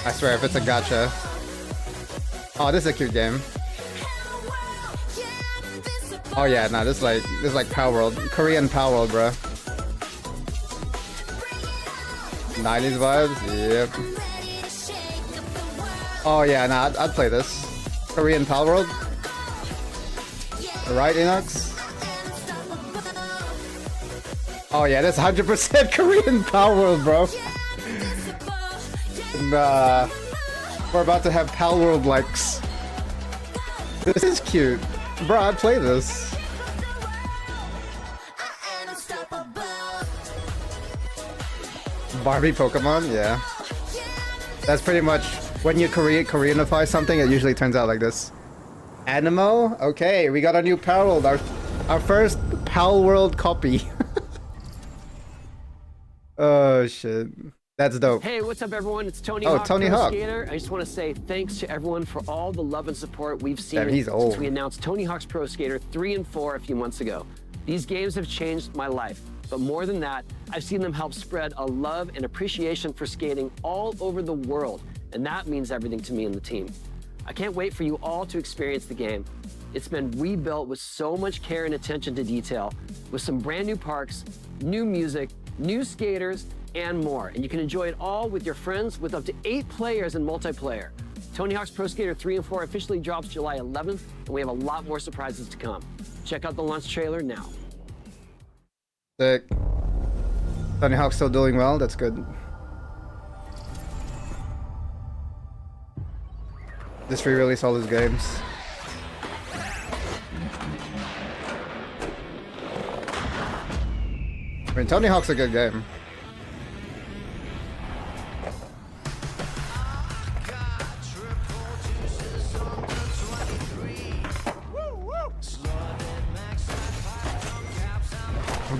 I swear, if it's a gacha. Oh, this is a cute game. Oh yeah, nah, this is like Power World, Korean Power World, bro. 90s vibes, yep. Oh yeah, nah, I'd play this. Korean Power World. Right, Enox? Oh yeah, that's 100% Korean Power World, bro. Nah. We're about to have Pal World likes. This is cute. Bro, I'd play this. Barbie Pokemon? Yeah. That's pretty much When you Koreanify something, it usually turns out like this. Animo? Okay, we got a new Pal World. Our first Pal World copy. Oh shit. That's dope. Hey, what's up, everyone? It's Tony Oh, Hawk, Tony Pro Hawk. Skater. I just want to say thanks to everyone for all the love and support we've seen Damn, he's old. since we announced Tony Hawk's Pro Skater 3 and 4 a few months ago. These games have changed my life, but more than that, I've seen them help spread a love and appreciation for skating all over the world, and that means everything to me and the team. I can't wait for you all to experience the game. It's been rebuilt with so much care and attention to detail, with some brand new parks, new music, new skaters, and more. And you can enjoy it all with your friends with up to 8 players in multiplayer. Tony Hawk's Pro Skater 3 and 4 officially drops July 11th, and we have a lot more surprises to come. Check out the launch trailer now. Sick. Tony Hawk's still doing well, that's good. Just re-release all his games. I mean, Tony Hawk's a good game.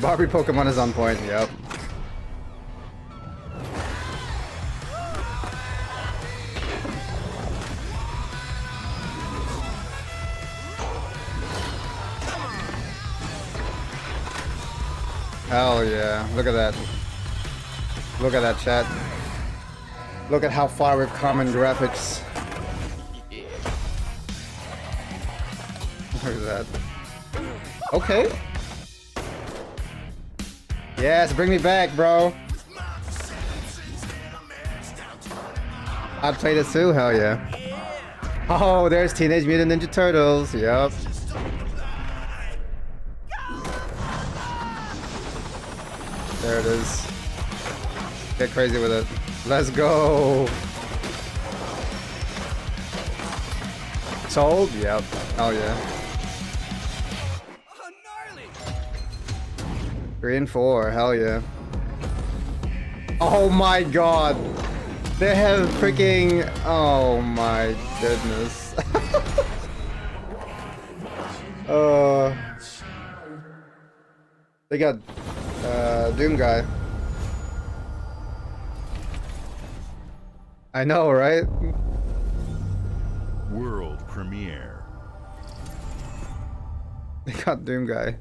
Barbie Pokemon is on point, yep. Hell yeah, look at that. Look at that, chat. Look at how far we've come in graphics. Look at that. Okay. Yes, bring me back, bro. I'd play this too, hell yeah. Oh, there's Teenage Mutant Ninja Turtles, yep. There it is. Get crazy with it. Let's go. Sold? Yep. Oh yeah. 3 and 4, hell yeah. Oh my god. They have freaking... Oh my goodness. They got Doom Guy. I know, right? World premiere. They got Doom Guy.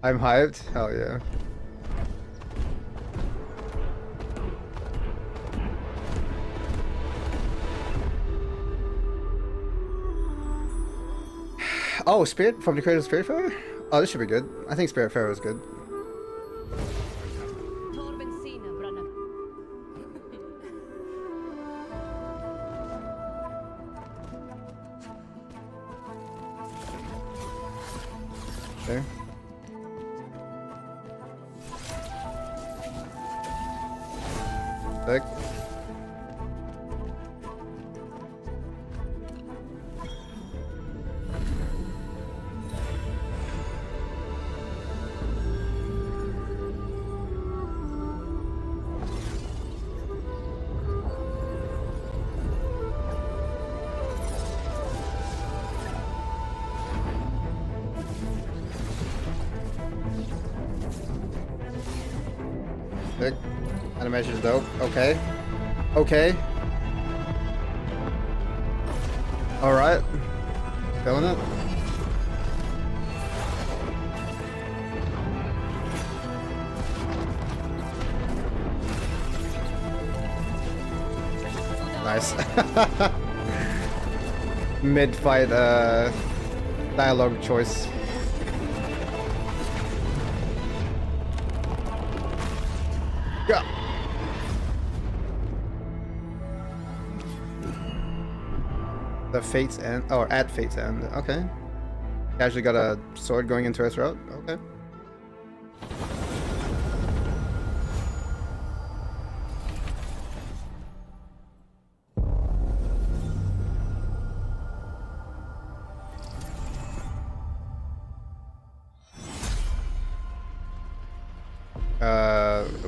I'm hyped? Hell yeah. Oh, Spirit from the creators of Spiritfarer? Oh, this should be good. I think Spiritfarer is good. Okay. Sick. Sick. Animation's dope. Okay. Okay. Alright. Feeling it. Nice. Mid-fight dialogue choice. Yeah. The Fate's End, or at Fate's End. Okay. Casually got a sword going into his throat. Okay.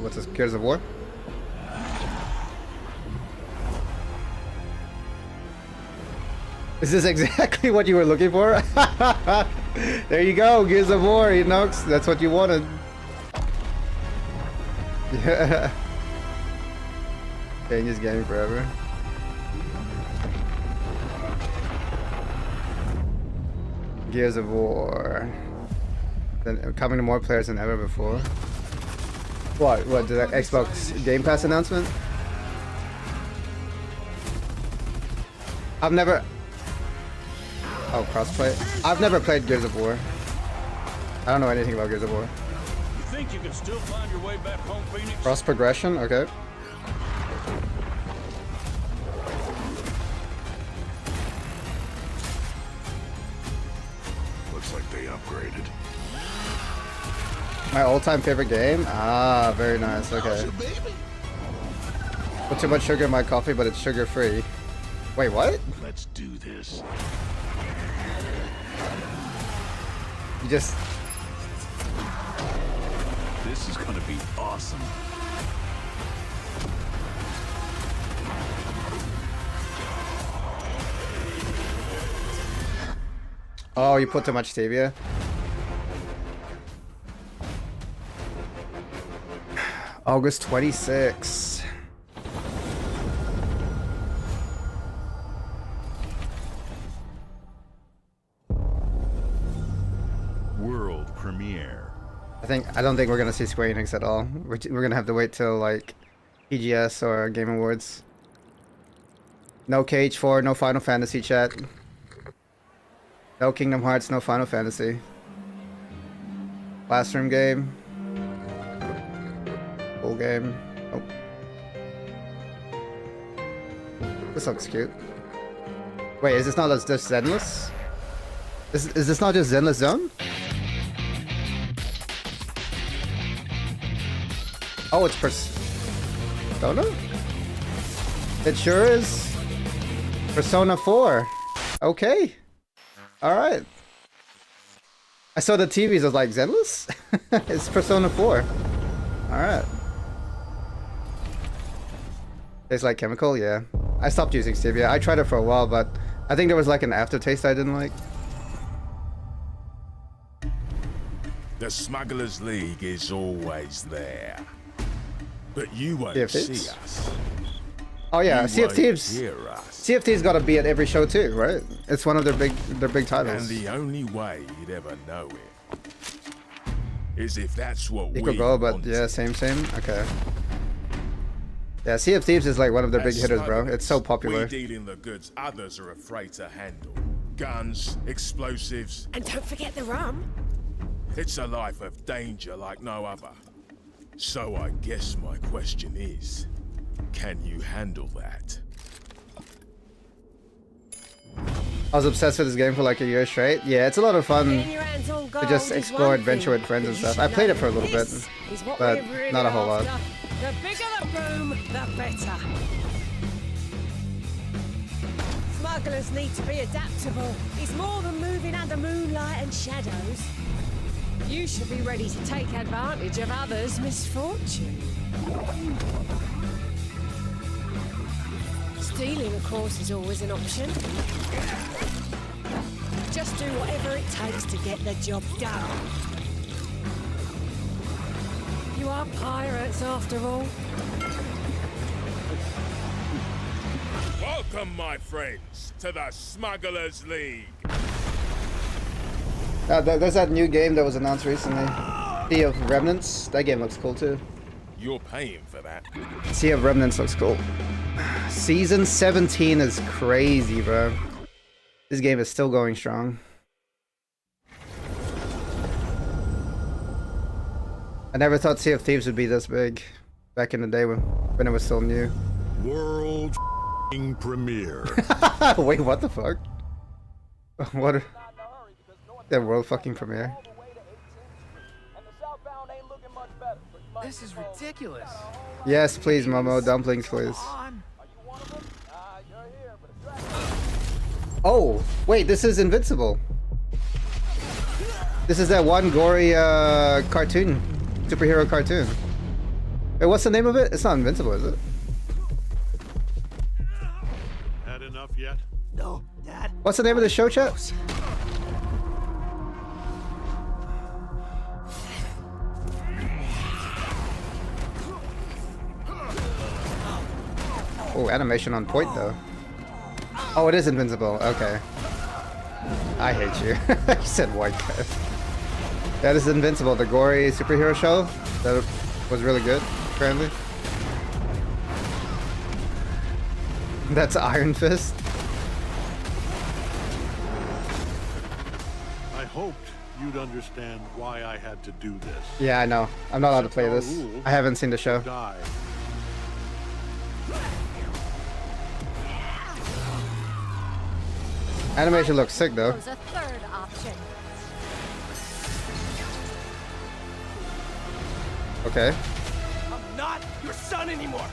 What's this? Gears of War? Is this exactly what you were looking for? There you go, Gears of War, Enox. That's what you wanted. Yeah. Changes game forever. Gears of War. Coming to more players than ever before. What? What? Did that Xbox Game Pass announcement? I've never... Oh, crossplay? I've never played Gears of War. I don't know anything about Gears of War. You think you can still find your way back home, Phoenix? Cross progression? Okay. Looks like they upgraded. My all-time favorite game? Ah, very nice. Okay. Put too much sugar in my coffee, but it's sugar-free. Wait, what? Let's do this. You just... This is gonna be awesome. Oh, you put too much stevia? August 26th. World premiere. I don't think we're gonna see Square Enix at all. We're gonna have to wait till like PGS or Game Awards. No KH4, no Final Fantasy chat. No Kingdom Hearts, no Final Fantasy. Classroom game. Full game. Oh. This looks cute. Wait, is this not just Zenless? Is this not just Zenless Zone? Oh, it's Persona? It sure is. Persona 4. Okay. Alright. I saw the TVs, I was like, Zenless? It's Persona 4. Alright. Tastes like chemical? Yeah. I stopped using stevia. I tried it for a while, but I think there was like an aftertaste I didn't like. The Smugglers League is always there. But you won't Sea of see Thieves? us. Oh yeah, You Sea of won't Thieves. hear us. Sea of Thieves gotta be at every show too, right? It's one of their big titles. And the only way you'd ever know it is if that's what Equal we goal, but want. yeah, same. Okay. Yeah, Sea of Thieves is like one of their big As hitters, bro. smugglers, It's so popular. We deal in the goods others are afraid to handle. Guns, explosives. And don't forget the rum. It's a life of danger like no other. So I guess my question is, can you handle that? I was obsessed with this game for like a year straight. Yeah, it's a lot of fun to just explore adventure with friends and stuff. I played it for a little bit, but not a whole lot. The bigger the room, the better. Smugglers need to be adaptable. It's more than moving under moonlight and shadows. You should be ready to take advantage of others' misfortune. Stealing, of course, is always an option. Just do whatever it takes to get the job done. You are pirates, after all. Welcome, my friends, to the Smugglers League. There's that new game that was announced recently. Sea of Remnants. That game looks cool too. You're paying for that. Sea of Remnants looks cool. Season 17 is crazy, bro. This game is still going strong. I never thought Sea of Thieves would be this big back in the day when it was still new. World premiere. Wait, what the fuck? What? The world fucking premiere. This is ridiculous. Yes, please, Momo. Dumplings, please. Oh, wait, this is Invincible. This is that one gory cartoon, superhero cartoon. Wait, what's the name of it? It's not Invincible, is it? Had enough yet? No, Dad. What's the name of the show, chat? Oh, animation on point though. Oh, it is invincible. Okay. I hate you. You said white guy. That is Invincible, the gory superhero show that was really good, apparently. That's Iron Fist. I hoped you'd understand why I had to do this. Yeah, I know. I'm not allowed to play this. I haven't seen the show. Die. Animation looks sick though. A third option. Okay. I'm not your son anymore.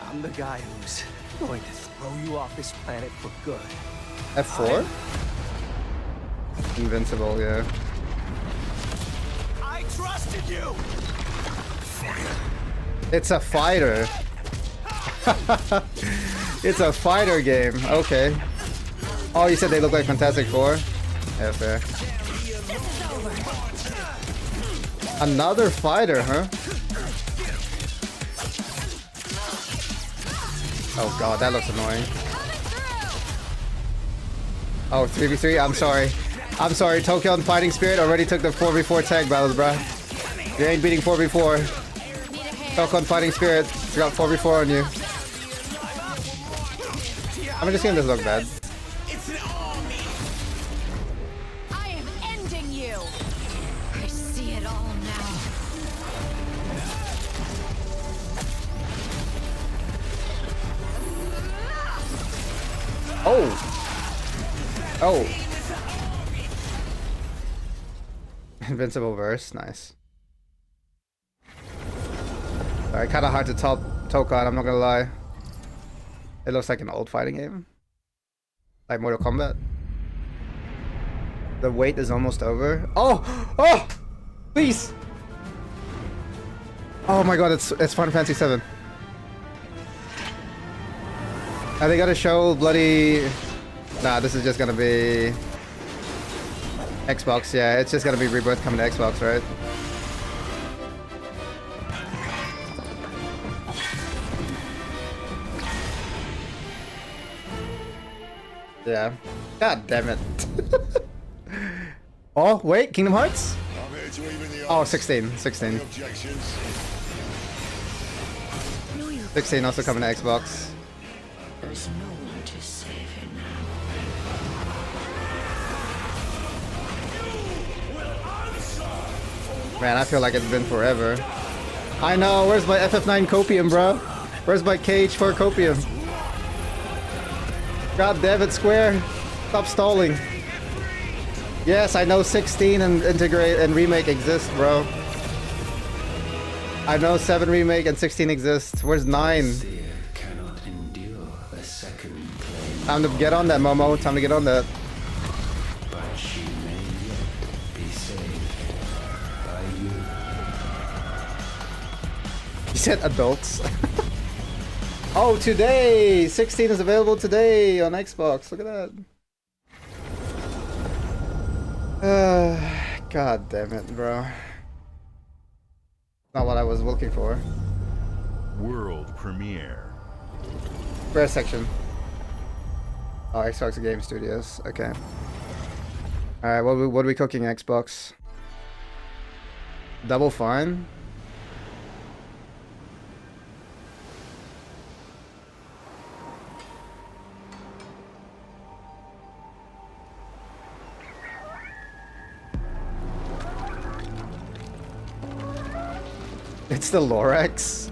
I'm the guy who's going to throw you off this planet for good. F4? Invincible, yeah. I trusted you. It's a fighter. It's a fighter game. Okay. Oh, you said they look like Fantastic Four? Yeah, fair. Another fighter, huh? Oh god, that looks annoying. Oh, 3v3? I'm sorry. I'm sorry, Tokyo and Fighting Spirit already took the 4v4 tag battles, bruh. You ain't beating 4v4. Tokyo and Fighting Spirit got 4v4 on you. I mean, this game doesn't look bad. I am ending you. I see it all now. Oh! Oh! Invincible verse, nice. Alright, kinda hard to top Tokan, I'm not gonna lie. It looks like an old fighting game. Like Mortal Kombat. The wait is almost over. Oh! Oh! Please! Oh my god, it's Final Fantasy 7. Are they gonna show bloody... Nah, this is just gonna be... Xbox, yeah, it's just gonna be Rebirth coming to Xbox, right? Yeah. God damn it. Oh, wait, Kingdom Hearts? Oh, 16. 16. 16 also coming to Xbox. There's no one to save it now. Man, I feel like it's been forever. I know, where's my FF9 Copium, bro? Where's my KH4 Copium? God damn it, Square. Stop stalling. Yes, I know 16 and integrate and remake exist, bro. I know 7 remake and 16 exist. Where's 9? Time to get on that, Momo. Time to get on that. But she may yet be saved by you. You said adults. Oh, today! 16 is available today on Xbox. Look at that. God damn it, bro. Not what I was looking for. World premiere. Rare section. Oh, Xbox Game Studios. Okay. Alright, what are we cooking, Xbox? Double Fine? It's the Lorax.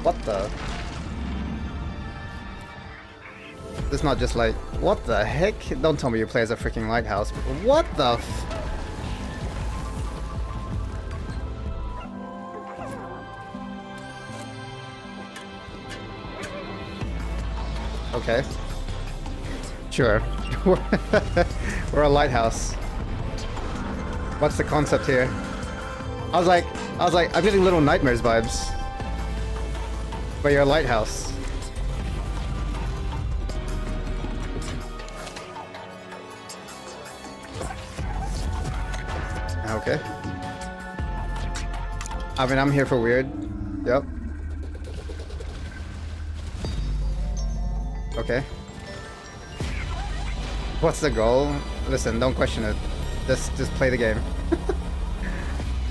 What the? It's not just like, what the heck? Don't tell me you play as a freaking lighthouse. What the f... Okay. Sure. We're a lighthouse. What's the concept here? I was like, I'm getting Little Nightmares vibes. But you're a lighthouse. Okay. I mean, I'm here for weird. Yep. Okay. What's the goal? Listen, don't question it. Just play the game.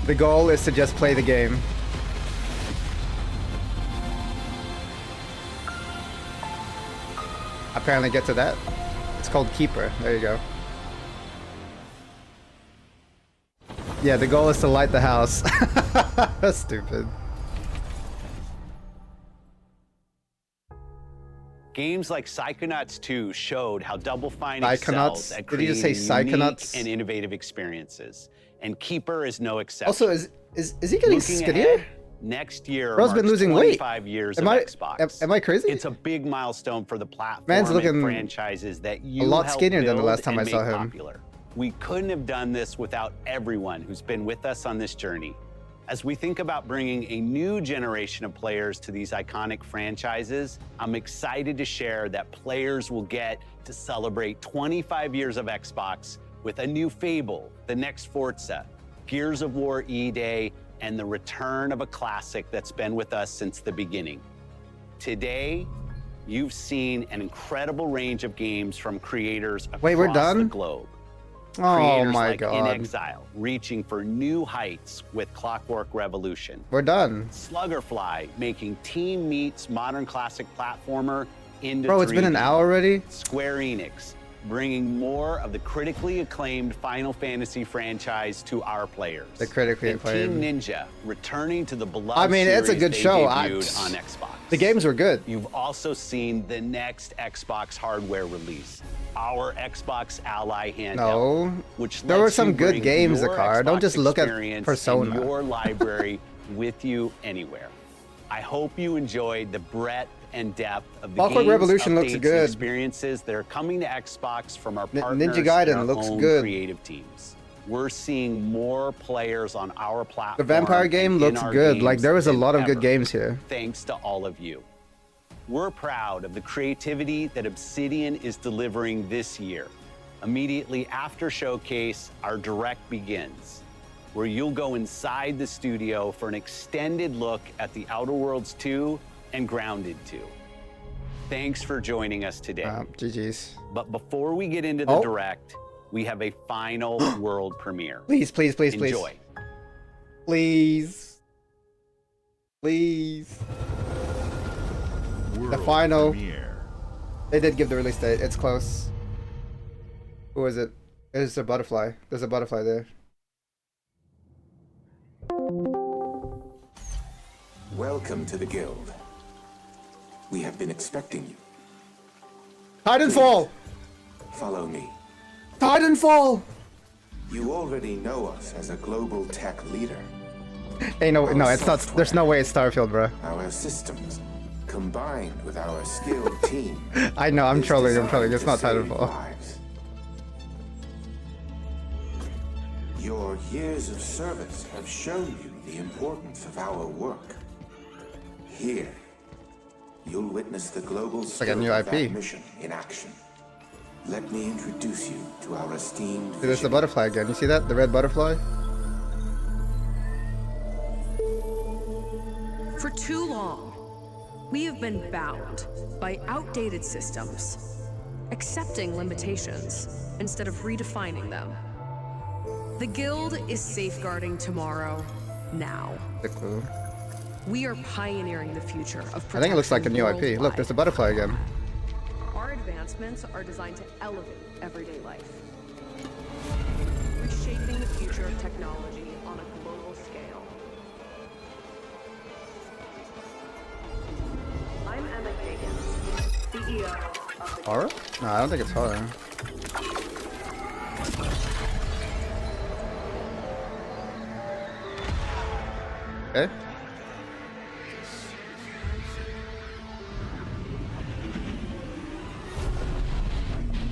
The goal is to just play the game. Apparently get to that. It's called Keeper. There you go. Yeah, the goal is to light the house. That's stupid. Games like Psychonauts 2 showed how Double Fine excels at Did you just say creating unique Psychonauts? and innovative experiences, and Keeper is no exception. Also, is he getting Looking skinnier? ahead, next year Bro's been marks losing weight. 25 years Am of I- Xbox. am I crazy? It's a big milestone for the platform Man's looking and franchises that you a lot helped skinnier than the build last time and I saw make him. popular. We couldn't have done this without everyone who's been with us on this journey. As we think about bringing a new generation of players to these iconic franchises, I'm excited to share that players will get to celebrate 25 years of Xbox with a new Fable, the next Forza, Gears of War E-Day, and the return of a classic that's been with us since the beginning. Today, you've seen an incredible range of games from creators across Wait, we're the done? globe. Oh Creators my like In god. Exile, reaching for new heights with Clockwork Revolution. We're done. Sluggerfly, making Team Meat's modern classic platformer into Bro, it's been an 3D. hour already? Square Enix, bringing more of the critically acclaimed Final Fantasy franchise to our players. The critically and acclaimed. Team Ninja, returning to the beloved I mean, it's a series good they show. debuted on Xbox. The games were good. You've also seen the next Xbox hardware release, our Xbox Ally handheld. No. Which There were lets some you good bring games, your Zakar. Don't Xbox just look at experience Persona. and your library with you anywhere. I hope you enjoyed the breadth and depth of the Clockwork games, Revolution looks updates, and good. experiences that are coming to Xbox from our partners Ninja Gaiden and our looks own good. creative teams. We're seeing more players on our platform. The Vampire game and in looks our good. Like, games there was a than lot of good ever, games here. Thanks to all of you. We're proud of the creativity that Obsidian is delivering this year. Immediately after Showcase, our Direct begins, where you'll go inside the studio for an extended look at the Outer Worlds 2 and Grounded 2. Thanks for joining us today. GG's. But before we get into the Direct, we have a final world premiere. Please, please, please, please. Enjoy. Please. Please. The final. They did give the release date. It's close. Who is it? It's a butterfly. There's a butterfly there. Welcome to the Guild. We have been expecting you. Titanfall! Follow me. Titanfall! You already know us as a global tech leader. Hey, no, it's not. There's no way it's Starfield, bro. Our systems, combined with our skilled team. I know, I'm trolling. It's not save Titanfall. lives. Your years of service have shown you the importance of our work. Here, you'll witness the global like a scope new of that IP. mission in action. Let me introduce you to our esteemed See, there's the butterfly again. You see that? The red butterfly? For too long, we have been bound by outdated systems, accepting limitations instead of redefining them. The Guild is safeguarding tomorrow, now. The clue. We are pioneering the future of protection I think it looks like a new IP. Look, worldwide. there's the butterfly again. Our advancements are designed to elevate everyday life, reshaping the future of technology on a global scale. I'm Emma Kagan, CEO of the Horror? No, I don't think it's horror. Okay.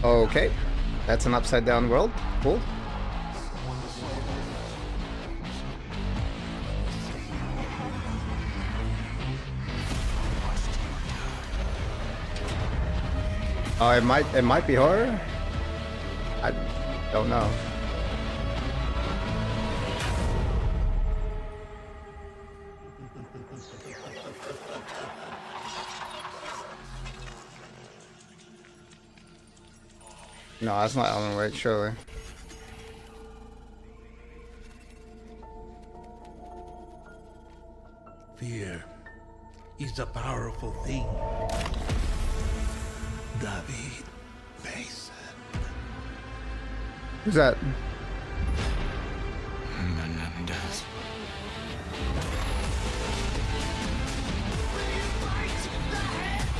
Okay. That's an upside down world. Cool. Oh, it might be horror? I don't know. No, that's not Alan Wake, surely. Fear is a powerful thing. David Mason. Who's that? Menendez.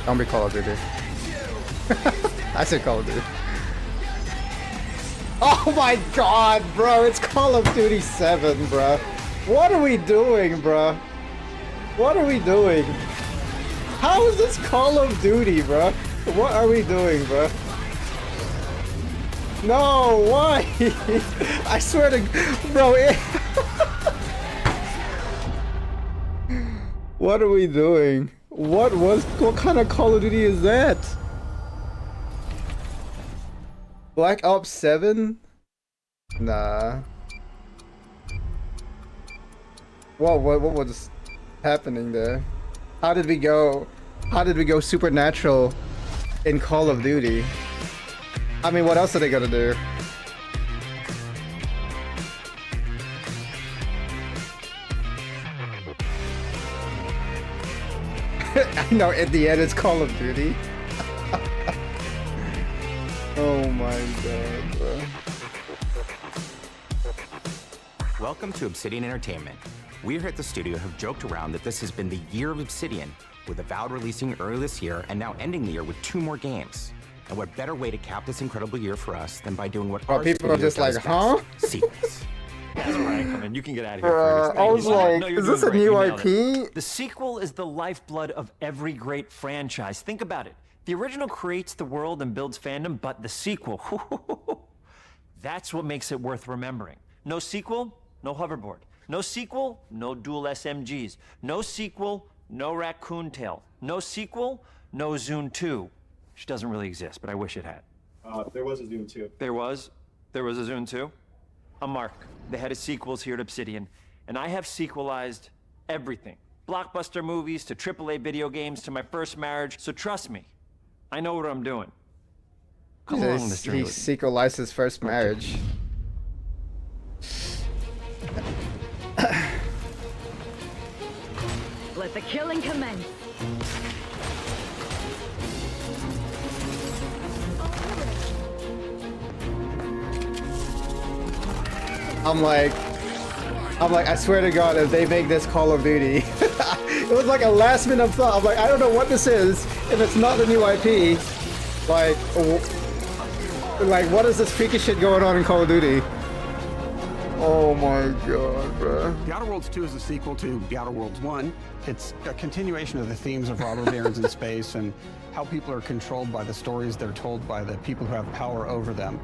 Don't be Call of Duty. I said Call of Duty. Oh my god, bro, it's Call of Duty 7, bro. What are we doing, bro? What are we doing? How is this Call of Duty, bro? What are we doing, bro? No, why? I swear to... Bro, What are we doing? What kind of Call of Duty is that? Black Ops 7? Nah. What was happening there? How did we go supernatural in Call of Duty? I mean, what else are they gonna do? I know, at the end it's Call of Duty. Oh my god, bro. Welcome to Obsidian Entertainment. We here at the studio have joked around that this has been the year of Obsidian, with Avowed releasing early this year and now ending the year with 2 more games. And what better way to cap this incredible year for us than by doing what our people are just like, huh? Sequels. That's right. I mean, you can get out of here first. I was like, is this a new IP? The sequel is the lifeblood of every great franchise. Think about it. The original creates the world and builds fandom, but the sequel, that's what makes it worth remembering. No sequel, no hoverboard. No sequel, no dual SMGs. No sequel, no raccoon tail. No sequel, no Zune 2. Which doesn't really exist, but I wish it had. There was a Zune 2. There was a Zune 2? I'm Mark, the head of sequels here at Obsidian, and I have sequelized everything. Blockbuster movies to AAA video games to my first marriage, so trust me, I know what I'm doing. Come along this journey. He sequelized his first marriage. Let the killing commence. I'm like, I swear to God, if they make this Call of Duty, it was like a last minute thought. I'm like, I don't know what this is. If it's not the new IP, like what is this freaky shit going on in Call of Duty? Oh my god, bro. The Outer Worlds 2 is a sequel to The Outer Worlds 1. It's a continuation of the themes of robber barons in space and how people are controlled by the stories they're told by the people who have power over them.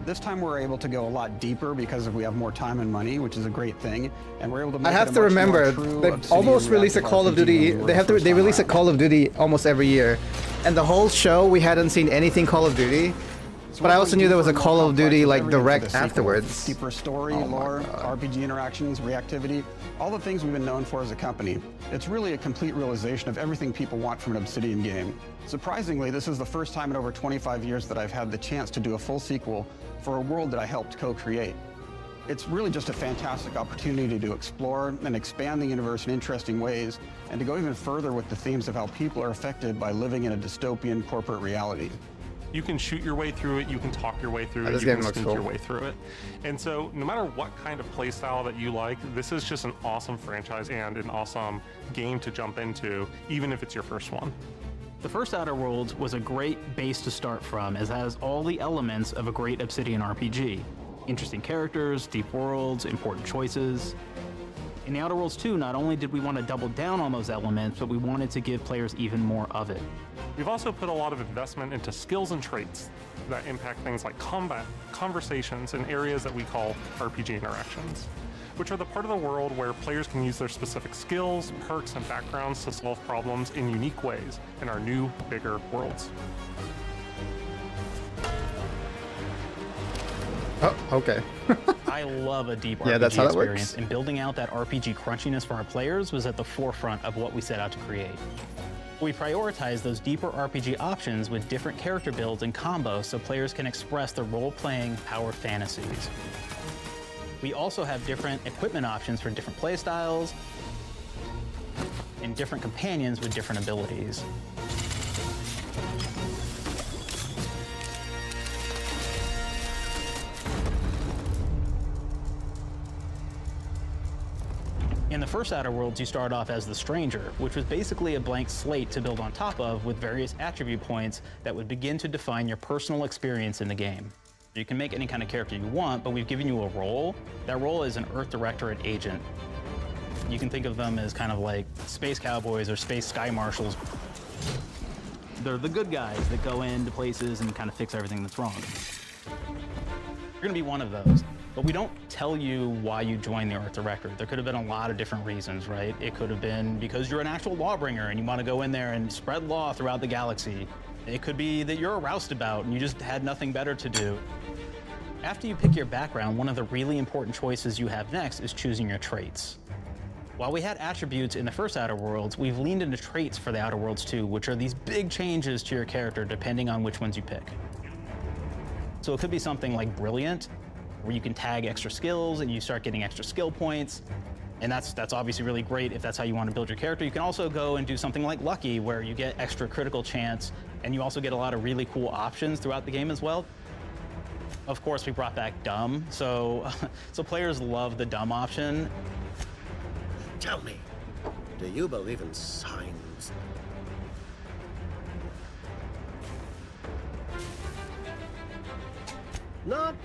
This time we're able to go a lot deeper because we have more time and money, which is a great thing, and we're able to make I have to remember, they almost release a Call of Duty. They release a Call of Duty almost every year, and the whole show we hadn't seen anything Call of Duty. But I also knew there was a Call of Duty like direct afterwards. Deeper story, lore, RPG interactions, reactivity, all the things we've been known for as a company. It's really a complete realization of everything people want from an Obsidian game. Surprisingly, this is the first time in over 25 years that I've had the chance to do a full sequel for a world that I helped co-create. It's really just a fantastic opportunity to explore and expand the universe in interesting ways, and to go even further with the themes of how people are affected by living in a dystopian corporate reality. You can shoot your way through it, you can talk your way through it, you can sneak your way through it. And so no matter what kind of playstyle that you like, this is just an awesome franchise and an awesome game to jump into, even if it's your first one. The first Outer Worlds was a great base to start from, as it has all the elements of a great Obsidian RPG. Interesting characters, deep worlds, important choices. In the Outer Worlds 2, not only did we want to double down on those elements, but we wanted to give players even more of it. We've also put a lot of investment into skills and traits that impact things like combat, conversations, and areas that we call RPG interactions, which are the part of the world where players can use their specific skills, perks, and backgrounds to solve problems in unique ways in our new, bigger worlds. Oh, okay. I love a deep Yeah, RPG that's how that experience, works. and building out that RPG crunchiness for our players was at the forefront of what we set out to create. We prioritize those deeper RPG options with different character builds and combos so players can express their role-playing power fantasies. We also have different equipment options for different playstyles and different companions with different abilities. In the first Outer Worlds, you start off as the Stranger, which was basically a blank slate to build on top of with various attribute points that would begin to define your personal experience in the game. You can make any kind of character you want, but we've given you a role. That role is an Earth Directorate agent. You can think of them as kind of like space cowboys or space sky marshals. They're the good guys that go into places and kind of fix everything that's wrong. You're gonna be one of those. But we don't tell you why you joined the Earth Directorate. There could have been a lot of different reasons, right? It could have been because you're an actual lawbringer and you want to go in there and spread law throughout the galaxy. It could be that you're a roustabout and you just had nothing better to do. After you pick your background, one of the really important choices you have next is choosing your traits. While we had attributes in the first Outer Worlds, we've leaned into traits for the Outer Worlds too, which are these big changes to your character depending on which ones you pick. So it could be something like Brilliant, where you can tag extra skills and you start getting extra skill points. And that's obviously really great if that's how you want to build your character. You can also go and do something like Lucky, where you get extra critical chance, and you also get a lot of really cool options throughout the game as well. Of course, we brought back Dumb, so players love the Dumb option. Tell me, do you believe in signs? Not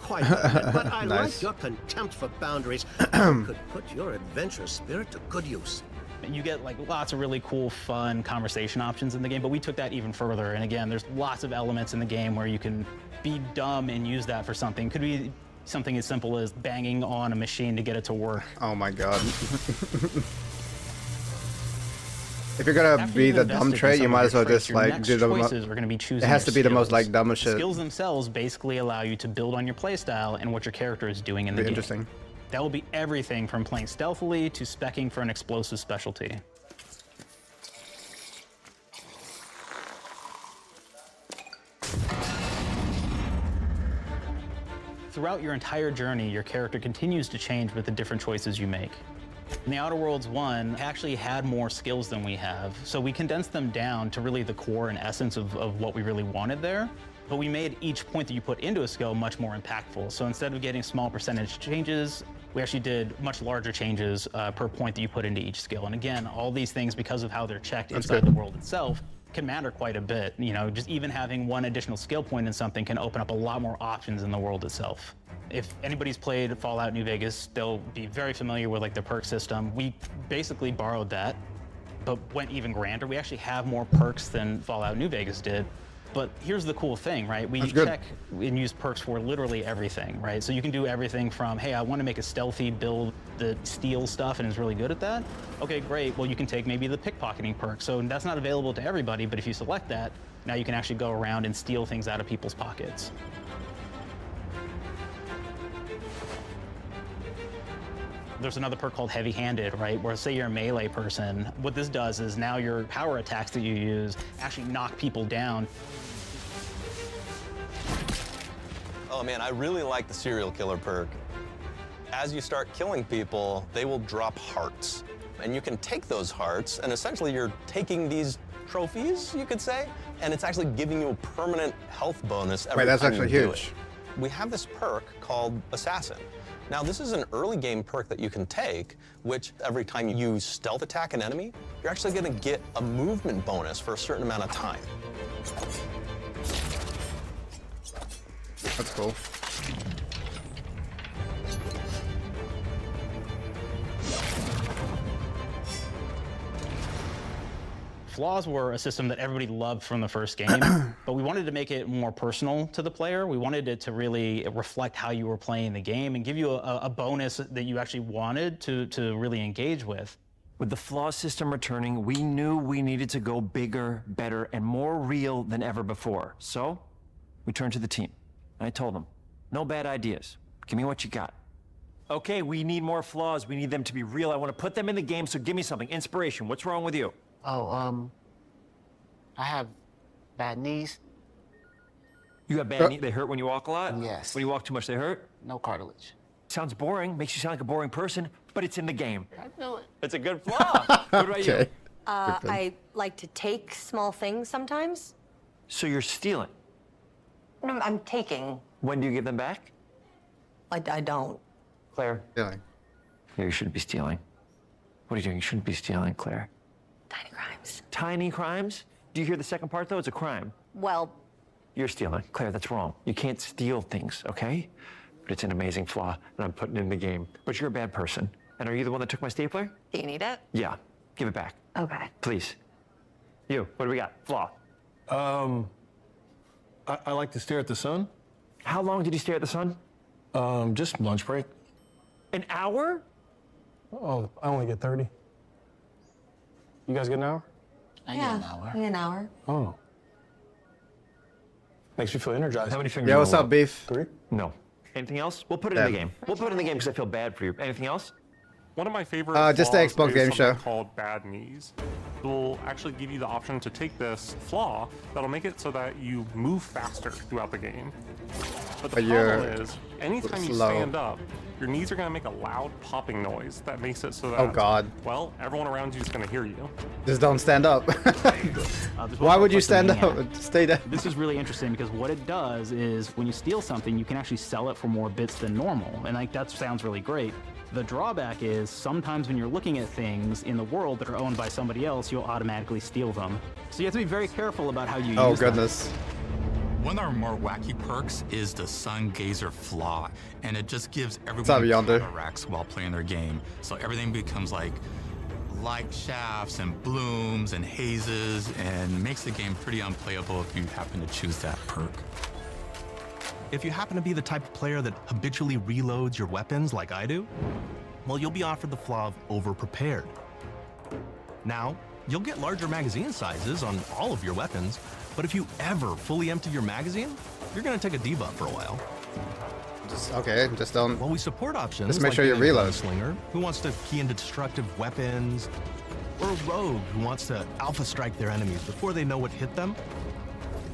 quite, but I Nice. like your contempt for boundaries. You could put your adventurous spirit to good use. You get like lots of really cool, fun conversation options in the game, but we took that even further. And again, there's lots of elements in the game where you can be dumb and use that for something. Could be something as simple as banging on a machine to get it to work. Oh my god. If you're gonna After be you've the invested dumb in trait, some you of might your as well traits, just your like next do the. choices are going to be It choosing has to your be the most skills. like dumbest The shit. skills themselves basically allow you to build on your playstyle and what your character is doing in the game. Interesting. That will be everything from playing stealthily to speccing for an explosive specialty. Throughout your entire journey, your character continues to change with the different choices you make. In the Outer Worlds 1, actually had more skills than we have, so we condensed them down to really the core and essence of what we really wanted there. But we made each point that you put into a skill much more impactful. So instead of getting small percentage changes, we actually did much larger changes per point that you put into each skill. And again, all these things, because of how they're checked inside the world itself, can matter quite a bit. You know, just even having one additional skill point in something can open up a lot more options in the world itself. If anybody's played Fallout New Vegas, they'll be very familiar with like the perk system. We basically borrowed that, but went even grander. We actually have more perks than Fallout New Vegas did. But here's the cool thing, right? We check and use perks for literally everything, right? So you can do everything from, hey, I want to make a stealthy build that steals stuff and is really good at that. Okay, great. Well, you can take maybe the pickpocketing perk. So that's not available to everybody, but if you select that, now you can actually go around and steal things out of people's pockets. There's another perk called heavy-handed, right? Where say you're a melee person, what this does is now your power attacks that you use actually knock people down. Oh man, I really like the serial killer perk. As you start killing people, they will drop hearts. And you can take those hearts, and essentially you're taking these trophies, you could say, and it's actually giving you a permanent health bonus every Wait, that's time you actually do huge. it. We have this perk called Assassin. Now, this is an early game perk that you can take, which every time you stealth attack an enemy, you're actually going to get a movement bonus for a certain amount of time. That's cool. Flaws were a system that everybody loved from the first game, but we wanted to make it more personal to the player. We wanted it to really reflect how you were playing the game and give you a bonus that you actually wanted to really engage with. With the flaw system returning, we knew we needed to go bigger, better, and more real than ever before. So we turned to the team. I told them, No bad ideas. Give me what you got. Okay, we need more flaws. We need them to be real. I want to put them in the game, so give me something. Inspiration. What's wrong with you? Oh, I have bad knees. You have bad knees? They hurt when you walk a lot? Yes. When you walk too much, they hurt? No cartilage. Sounds boring. Makes you sound like a boring person, but it's in the game. I know it. It's a good flaw. What about you? I like to take small things sometimes. So you're stealing? No, I'm taking. When do you give them back? I don't. Claire? Stealing. Yeah, you shouldn't be stealing. What are you doing? You shouldn't be stealing, Claire. Tiny crimes. Tiny crimes? Do you hear the second part, though? It's a crime. Well, You're stealing. Claire, that's wrong. You can't steal things, okay? But it's an amazing flaw, and I'm putting it in the game. But you're a bad person. And are you the one that took my stapler? do you need it? Yeah. Give it back. Okay. Please. You, what do we got? Flaw. I like to stare at the sun. How long did you stare at the sun? Just lunch break. An hour? Oh, I only get 30. You guys get an hour? I get an hour. An hour. Oh. Makes me feel energized. How many fingers? Yeah, what's up, Beef? 3? No. Anything else? We'll put it in the game. We'll put it in the game because I feel bad for you. Anything else? One of my favorite just the flaws Xbox is game something show. called bad knees. It will actually give you the option to take this flaw that'll make it so that you move faster throughout the game. But the problem is, anytime you slow. stand up, your knees are going to make a loud popping noise that makes it so that, Oh, God. well, everyone around you is going to hear you. Just don't stand up. Why would you stand up? Stay down. This is really interesting because what it does is when you steal something, you can actually sell it for more bits than normal. And like that sounds really great. The drawback is sometimes when you're looking at things in the world that are owned by somebody else, you'll automatically steal them. So you have to be very careful about how you use them. Oh, goodness. One of our more wacky perks is the Sun Gazer Flaw, and it just gives up, everyone Yonder? cataracts while playing their game. So everything becomes like light shafts and blooms and hazes, and makes the game pretty unplayable if you happen to choose that perk. If you happen to be the type of player that habitually reloads your weapons like I do, well, you'll be offered the flaw of over-prepared. Now, you'll get larger magazine sizes on all of your weapons, but if you ever fully empty your magazine, you're gonna take a debuff for a while. Just don't. Well, we support options. Just make like sure you being a reload. gunslinger who wants to key into destructive weapons, or a rogue who wants to alpha strike their enemies before they know what hit them.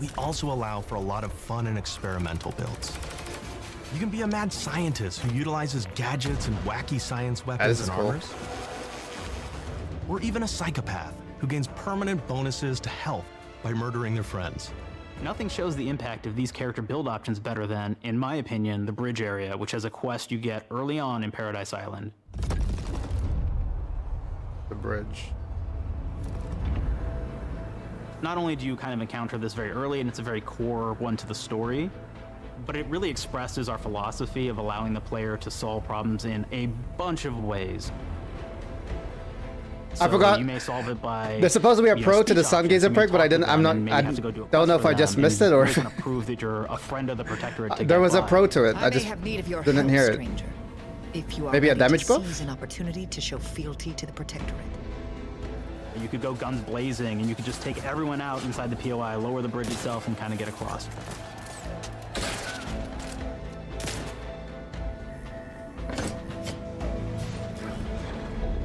We also allow for a lot of fun and experimental builds. You can be a mad scientist who utilizes gadgets and wacky science weapons and armors. Or even a psychopath who gains permanent bonuses to health by murdering their friends. Nothing shows the impact of these character build options better than, in my opinion, the bridge area, which has a quest you get early on in Paradise Island. The bridge. Not only do you kind of encounter this very early, and it's a very core one to the story, but it really expresses our philosophy of allowing the player to solve problems in a bunch of ways. I forgot. You may solve it by. There's supposed to be a pro to the Sun Gazer perk, but I don't know if I just missed it or. You're gonna prove that you're a friend of the Protectorate. There was a pro to it. I just have need of your didn't help, hear it. stranger. If you are Maybe a ready to damage buff? seize an opportunity to show fealty to the Protectorate. You could go guns blazing, and you could just take everyone out inside the POI, lower the bridge itself, and kind of get across.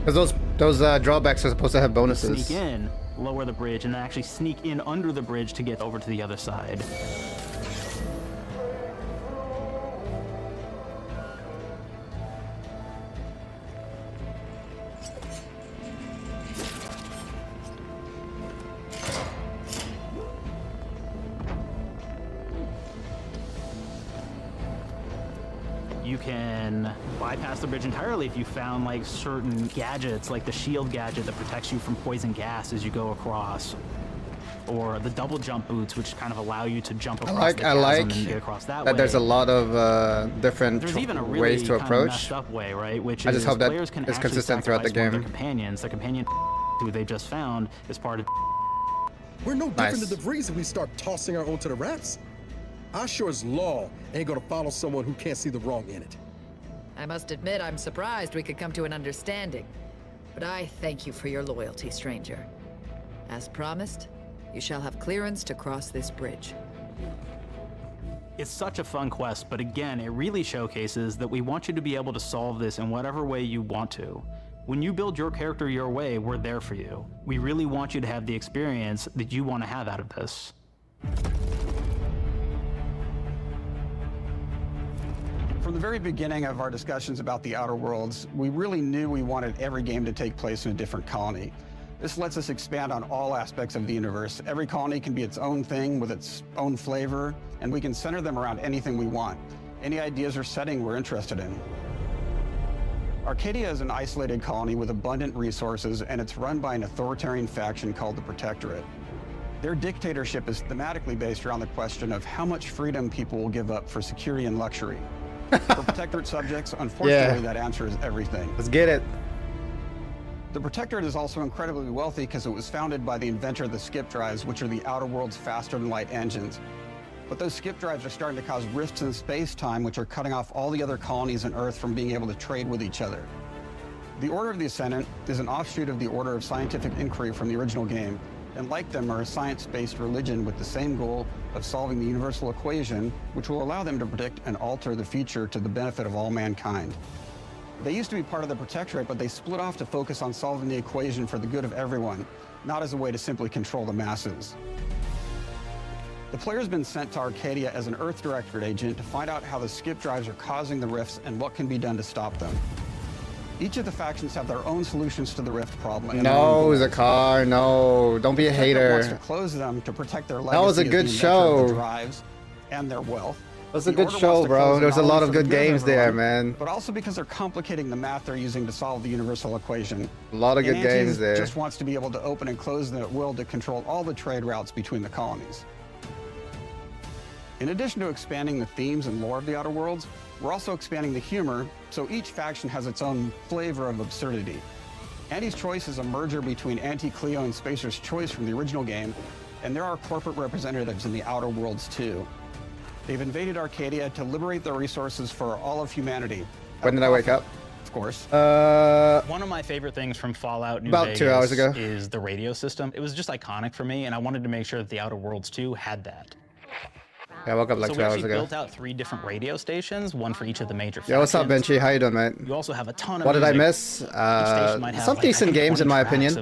Because those drawbacks are supposed to have bonuses. Sneak in, lower the bridge, and then actually sneak in under the bridge to get over to the other side. You can bypass the bridge entirely if you found like certain gadgets, like the shield gadget that protects you from poison gas as you go across, or the double jump boots, which kind of allow you to jump across the chasm and get across that way. There's a lot of different There's even a really ways to kind of approach. messed up way, right? Which I is just hope that players can it's actually consistent throughout the sacrifice one of game. their companions. The companion who they just found is part of. We're no different Nice. than the Breeze if we start tossing our own to the raps. I sure as law ain't gonna follow someone who can't see the wrong in it. I must admit, I'm surprised we could come to an understanding. But I thank you for your loyalty, stranger. As promised, you shall have clearance to cross this bridge. It's such a fun quest, but again, it really showcases that we want you to be able to solve this in whatever way you want to. When you build your character your way, we're there for you. We really want you to have the experience that you want to have out of this. From the very beginning of our discussions about the Outer Worlds, we really knew we wanted every game to take place in a different colony. This lets us expand on all aspects of the universe. Every colony can be its own thing with its own flavor, and we can center them around anything we want. Any ideas or setting we're interested in. Arcadia is an isolated colony with abundant resources, and it's run by an authoritarian faction called the Protectorate. Their dictatorship is thematically based around the question of how much freedom people will give up for security and luxury. For Protectorate subjects, unfortunately, that answer is everything. Let's get it. The Protectorate is also incredibly wealthy because it was founded by the inventor of the skip drives, which are the Outer World's faster-than-light engines. But those skip drives are starting to cause rifts in space-time, which are cutting off all the other colonies on Earth from being able to trade with each other. The Order of the Ascendant is an offshoot of the Order of Scientific Inquiry from the original game, and like them are a science-based religion with the same goal of solving the universal equation, which will allow them to predict and alter the future to the benefit of all mankind. They used to be part of the Protectorate, but they split off to focus on solving the equation for the good of everyone, not as a way to simply control the masses. The player's been sent to Arcadia as an Earth Directorate agent to find out how the skip drives are causing the rifts and what can be done to stop them. Each of the factions have their own solutions to the rift problem. No, Zakar, no. Don't be a hater. Wants to close them to protect their legacy. That was a good show. The drives and their wealth. That was a good show, bro. There's a lot of good games there, man. But also because they're complicating the math they're using to solve the universal equation. A lot of good games there. Just wants to be able to open and close them at will to control all the trade routes between the colonies. In addition to expanding the themes and lore of the Outer Worlds, we're also expanding the humor, so each faction has its own flavor of absurdity. Anti's Choice is a merger between Anti-Cleo and Spacer's Choice from the original game, and there are corporate representatives in the Outer Worlds too. They've invaded Arcadia to liberate their resources for all of humanity. When did I wake up? Of course. One of my favorite things from Fallout New about Vegas 2 hours ago is the radio system. It was just iconic for me, and I wanted to make sure that the Outer Worlds 2 had that. Yeah, I woke up like 2 hours ago. So we built out 3 different radio stations, one for each of the major factions. Yeah, what's up, Benchy? How you doing, mate? You also have a ton of What did I music. miss? Some decent games, in my opinion.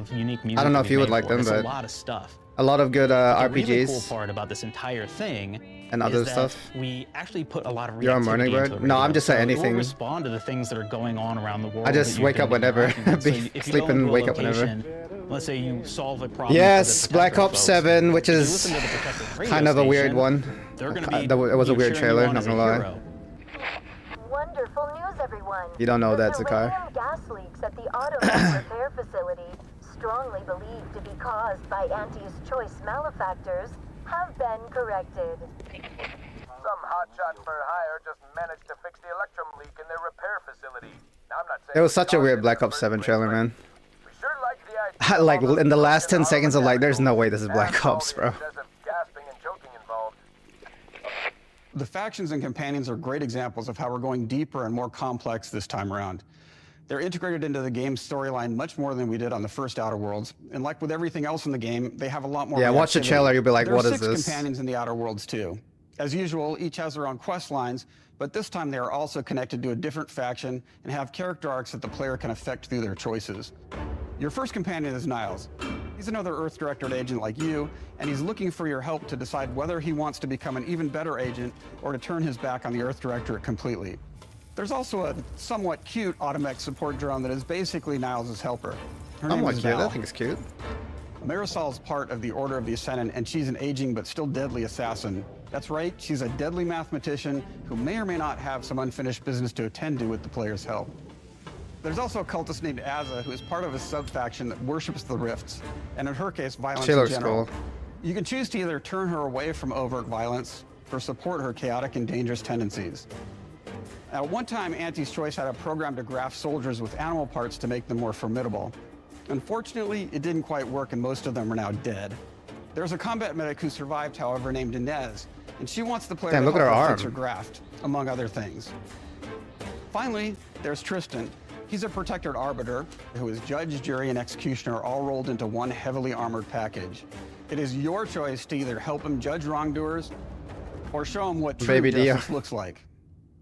I don't know if you would like them, but a lot of stuff. A lot of good RPGs. The really cool part about this entire thing and other is that stuff. We actually put a lot of You're on morning bird? No, I'm just saying anything. We'll respond to the things that are going on around the world. I just wake up whenever. Sleep and wake up whenever. Let's say you solve a problem. Yes, Black Ops 7, which is kind of a weird one. It was a weird trailer, not gonna lie. Wonderful news, everyone. You don't know that, Zakar. Uranium gas leaks at the Automat repair facility, strongly believed to be caused by Anti's Choice malefactors, have been corrected. Some hotshot for hire just managed to fix the electrum leak in their repair facility. Now, I'm not saying It was such a weird Black Ops 7 trailer, man. we sure like the idea. Like, in the last 10 seconds, I'm like, there's no way this is Black Ops, bro. The factions and companions are great examples of how we're going deeper and more complex this time around. They're integrated into the game's storyline much more than we did on the first Outer Worlds. And like with everything else in the game, they have a lot more. Yeah, watch the trailer, you'll be like, what is this? There are 6 companions in the Outer Worlds too. As usual, each has their own quest lines, but this time they are also connected to a different faction and have character arcs that the player can affect through their choices. Your first companion is Niles. He's another Earth Directorate agent like you, and he's looking for your help to decide whether he wants to become an even better agent or to turn his back on the Earth Directorate completely. There's also a somewhat cute Automech support drone that is basically Niles' helper. Her name is Val. That thing's cute. Marisol is part of the Order of the Ascendant, and she's an aging but still deadly assassin. That's right, she's a deadly mathematician who may or may not have some unfinished business to attend to with the player's help. There's also a cultist named Azza, who is part of a sub-faction that worships the rifts, and in her case, violence in general. Cool. You can choose to either turn her away from overt violence or support her chaotic and dangerous tendencies. At one time, Anti's Choice had a program to graft soldiers with animal parts to make them more formidable. Unfortunately, it didn't quite work, and most of them are now dead. There's a combat medic who survived, however, named Inez, and she wants the player to help her fix her graft, among other things. Finally, there's Tristan. He's a protected arbiter who is judge, jury, and executioner all rolled into one heavily armored package. It is your choice to either help him judge wrongdoers Or show them what true Baby justice Dio. looks like.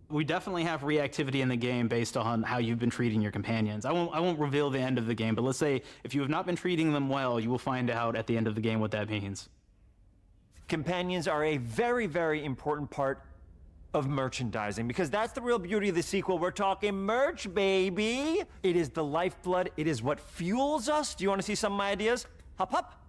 We definitely have reactivity in the game based on how you've been treating your companions. I won't reveal the end of the game, but let's say if you have not been treating them well, you will find out at the end of the game what that means. Companions are a very, very important part of merchandising, because that's the real beauty of the sequel. We're talking merch, baby. It is the lifeblood. It is what fuels us. Do you want to see some of my ideas? Hop, hop.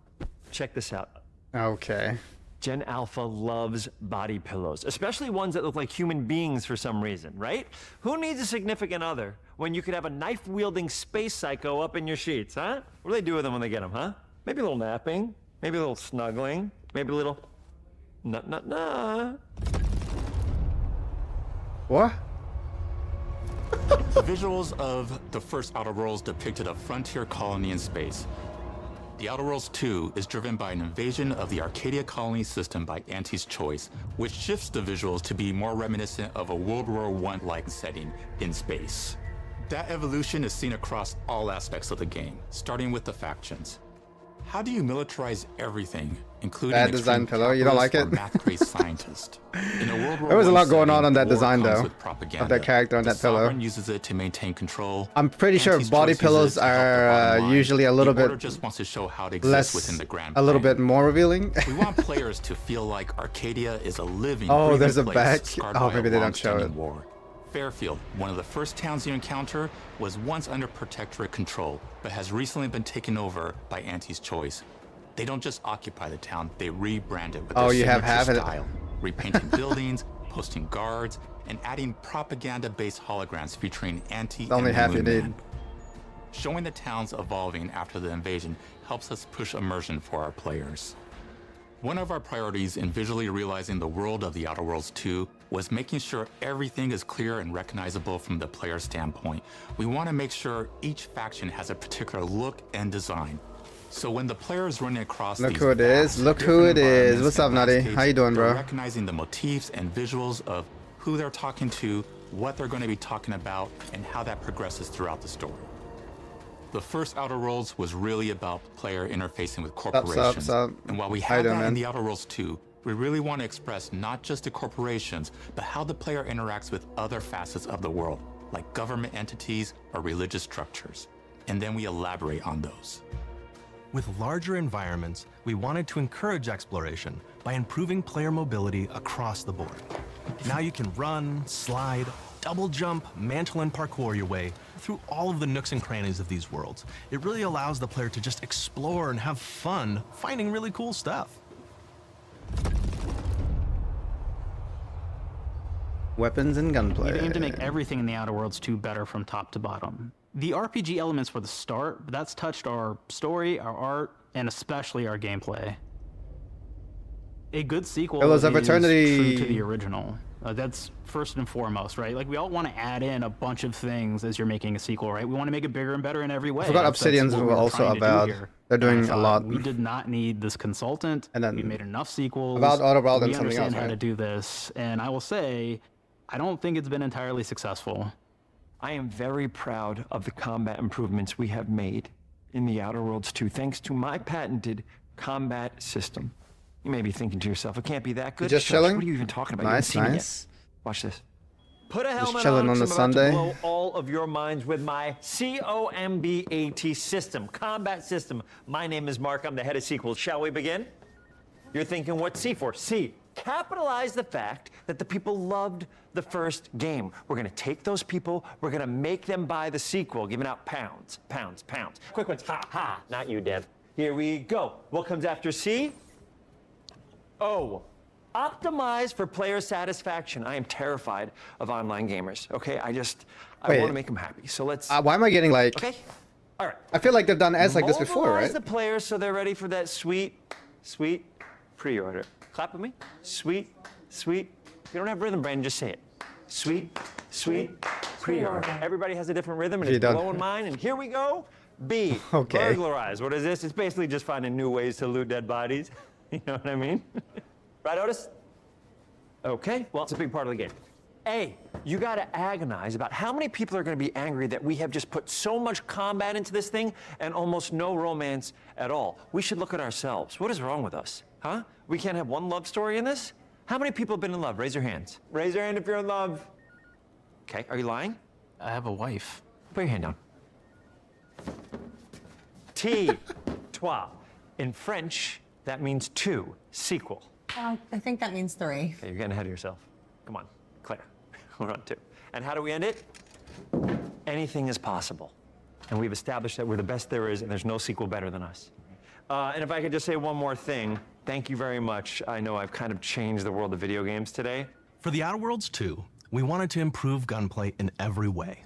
Check this out. Okay. Gen Alpha loves body pillows, especially ones that look like human beings for some reason, right? Who needs a significant other when you could have a knife-wielding space psycho up in your sheets, huh? What do they do with them when they get them, huh? Maybe a little napping, maybe a little snuggling, maybe a little nah. What? The visuals of the first Outer Worlds depicted a frontier colony in space. The Outer Worlds 2 is driven by an invasion of the Arcadia colony system by Auntie's choice, which shifts the visuals to be more reminiscent of a World War I-like setting in space. That evolution is seen across all aspects of the game, starting with the factions. How do you militarize everything, including Bad design pillow. You don't like it? math-crazed scientist? In a World War There was a lot I going setting, on that war design, comes though, with propaganda. of that character on The that pillow. Sovereign uses it to maintain control. I'm pretty sure Auntie's body choice uses pillows it to help the are bottom line. usually a little The Order bit just wants to show how it exists less, within the grand a little plan. bit more revealing. We want players to feel like Arcadia is a living, Oh, breathing there's a place back. scarred Oh, by maybe a they don't show long-standing it. war. Fairfield, one of the first towns you encounter, was once under Protectorate control, but has recently been taken over by Auntie's choice. They don't just occupy the town, they rebrand it with Oh, their you have signature half of it. style, repainting buildings, posting guards, and adding propaganda-based holograms featuring Auntie Only and the half you Moon need. Man. Showing the towns evolving after the invasion helps us push immersion for our players. One of our priorities in visually realizing the world of the Outer Worlds 2 was making sure everything is clear and recognizable from the player standpoint. We want to make sure each faction has a particular look and design. So when the player is running across Look these who it is. vast, Look who different it is. environments What's up, and Nutty? landscapes, How you doing, they're bro? recognizing the motifs and visuals of who they're talking to, what they're going to be talking about, and how that progresses throughout the story. The first Outer Worlds was really about player interfacing with corporations. Sup. And while we How you have doing, that man? in the Outer Worlds 2, we really want to express not just the corporations, but how the player interacts with other facets of the world, like government entities or religious structures. And then we elaborate on those. With larger environments, we wanted to encourage exploration by improving player mobility across the board. Now you can run, slide, double jump, mantle, and parkour your way through all of the nooks and crannies of these worlds. It really allows the player to just explore and have fun finding really cool stuff. Weapons and gunplay. We aim to make everything in the Outer Worlds 2 better from top to bottom. The RPG elements were the start, but that's touched our story, our art, and especially our gameplay. A good sequel Pillars is of Eternity. true to the original. That's first and foremost, right? Like, we all want to add in a bunch of things as you're making a sequel, right? We want to make it bigger and better in every way. I forgot That's Obsidian's what we were were also trying to do about. here. They're doing And I a thought, lot. We did not need this consultant. And then we made enough sequels. about Outer World and we something understand else, how to right? do this. And I will say, I don't think it's been entirely successful. I am very proud of the combat improvements we have made in the Outer Worlds 2, thanks to my patented combat system. You may be thinking to yourself, it can't be that good. just Shush, chilling? What are you even talking about? Nice, you haven't seen nice. it yet. Watch this. Put a helmet chilling on the 'cause I'm about Sunday. to blow all of your minds with my COMBAT system, combat system. My name is Mark. I'm the head of sequels. Shall we begin? You're thinking, what's C for? C. Capitalize the fact that the people loved the first game. We're going to take those people, we're going to make them buy the sequel, giving out pounds, pounds, pounds. Quick ones. Ha, ha. Not you, Dev. Here we go. What comes after C? O. Optimize for player satisfaction. I am terrified of online gamers, okay? I Wait. want to make them happy. So let's... Why am I getting like... Okay? All right. I feel like they've done ads like this before, Mobilize right? the players so they're ready for that sweet, sweet pre-order. Clap with me. Sweet, sweet. If you don't have rhythm, Brandon, just say it. Sweet, sweet pre-order. Everybody has a different rhythm, and You it's don't. blowing mine. And here we go. B. Okay. Burglarize. What is this? It's basically just finding new ways to loot dead bodies. You know what I mean? Right, Otis? Okay. Well, it's a big part of the game. A, you got to agonize about how many people are going to be angry that we have just put so much combat into this thing and almost no romance at all. We should look at ourselves. What is wrong with us? Huh? We can't have one love story in this? How many people have been in love? Raise your hands. Raise your hand if you're in love. Okay, are you lying? I have a wife. Put your hand down. T, trois. In French, that means two, sequel. I think that means 3. Okay, you're getting ahead of yourself. Come on, Claire. We're on 2. And how do we end it? Anything is possible. And we've established that we're the best there is, and there's no sequel better than us. And if I could just say one more thing, thank you very much. I know I've kind of changed the world of video games today. For The Outer Worlds 2, we wanted to improve gunplay in every way.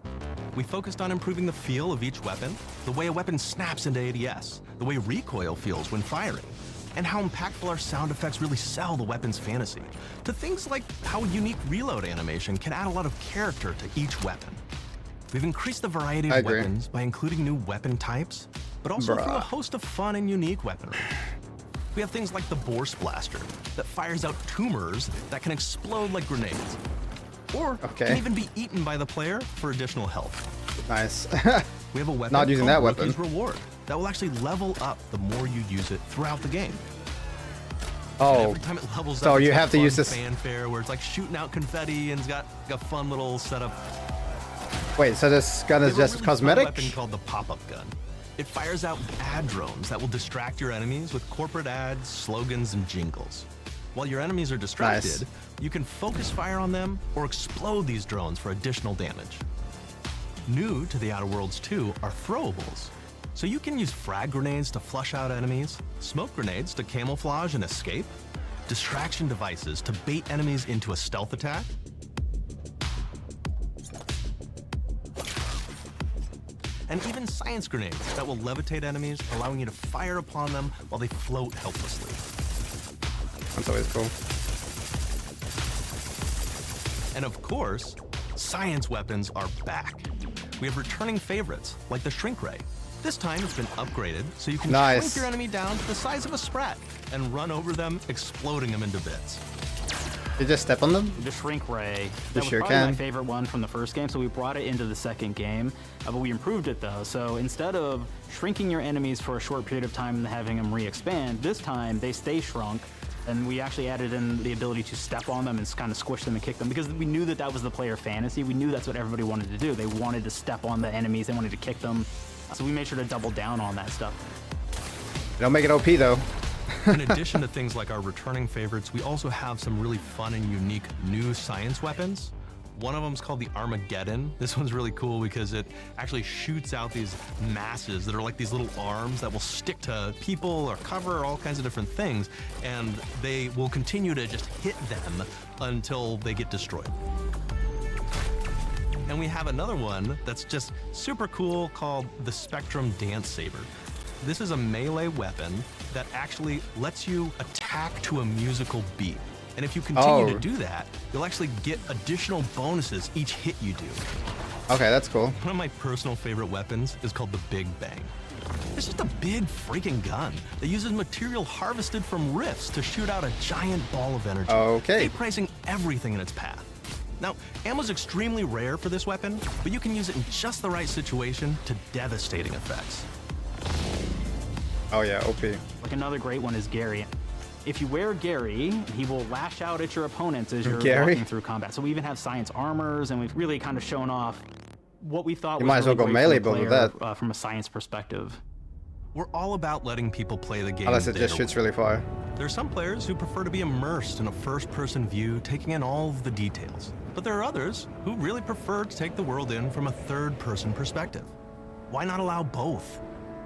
We focused on improving the feel of each weapon, the way a weapon snaps into ADS, the way recoil feels when firing, and how impactful our sound effects really sell the weapon's fantasy, to things like how a unique reload animation can add a lot of character to each weapon. We've increased the variety of weapons by including new weapon types, but also through a host of fun and unique weaponry. We have things like the Bourse Blaster that fires out tumors that can explode like grenades, or can even be eaten by the player for additional health. Nice. We have a weapon Not using called that weapon. Rookie's Reward that will actually level up the more you use it throughout the game. Oh, every time it levels so up, you it's have to fun use this. fanfare where it's like shooting out confetti and it's got a fun little setup. Wait, so this gun is just cosmetic? We have a weapon called the pop-up gun. It fires out ad drones that will distract your enemies with corporate ads, slogans, and jingles. While your enemies are distracted, you can focus fire on them or explode these drones for additional damage. New to The Outer Worlds 2 are throwables. So you can use frag grenades to flush out enemies, smoke grenades to camouflage and escape, distraction devices to bait enemies into a stealth attack, and even science grenades that will levitate enemies, allowing you to fire upon them while they float helplessly. That's always cool. And of course, science weapons are back. We have returning favorites, like the Shrink Ray. This time it's been upgraded, so you can shrink your enemy down to the size of a sprat and run over them, exploding them into bits. You just step on them? The Shrink Ray. That was sure probably my can. favorite one from the first game, so we brought it into the second game, but we improved it though. So instead of shrinking your enemies for a short period of time and having them re-expand, this time they stay shrunk, and we actually added in the ability to step on them and kind of squish them and kick them, because we knew that that was the player fantasy. We knew that's what everybody wanted to do. They wanted to step on the enemies, they wanted to kick them, so we made sure to double down on that stuff. Don't make it OP though. In addition to things like our returning favorites, we also have some really fun and unique new science weapons. One of them is called the Armageddon. This one's really cool because it actually shoots out these masses that are like these little arms that will stick to people or cover or all kinds of different things, and they will continue to just hit them until they get destroyed. And we have another one that's just super cool called the Spectrum Dance Saber. This is a melee weapon that actually lets you attack to a musical beat. And if you continue to do that, you'll actually get additional bonuses each hit you do. Okay, that's cool. One of my personal favorite weapons is called the Big Bang. It's just a big freaking gun that uses material harvested from rifts to shoot out a giant ball of energy, vaporizing everything in its path. Now, ammo's extremely rare for this weapon, but you can use it in just the right situation to devastating effects. Oh yeah, OP. Like another great one is Gary. If you wear Gary, he will lash out at your opponents as you're walking through combat. So we even have science armors, and we've really kind of shown off what we thought You was might as well really go great melee for the build with player, that. from a science perspective. We're all about letting people play the game. Unless it just shoots really far. There are some players who prefer to be immersed in a first-person view, taking in all of the details. But there are others who really prefer to take the world in from a third-person perspective. Why not allow both?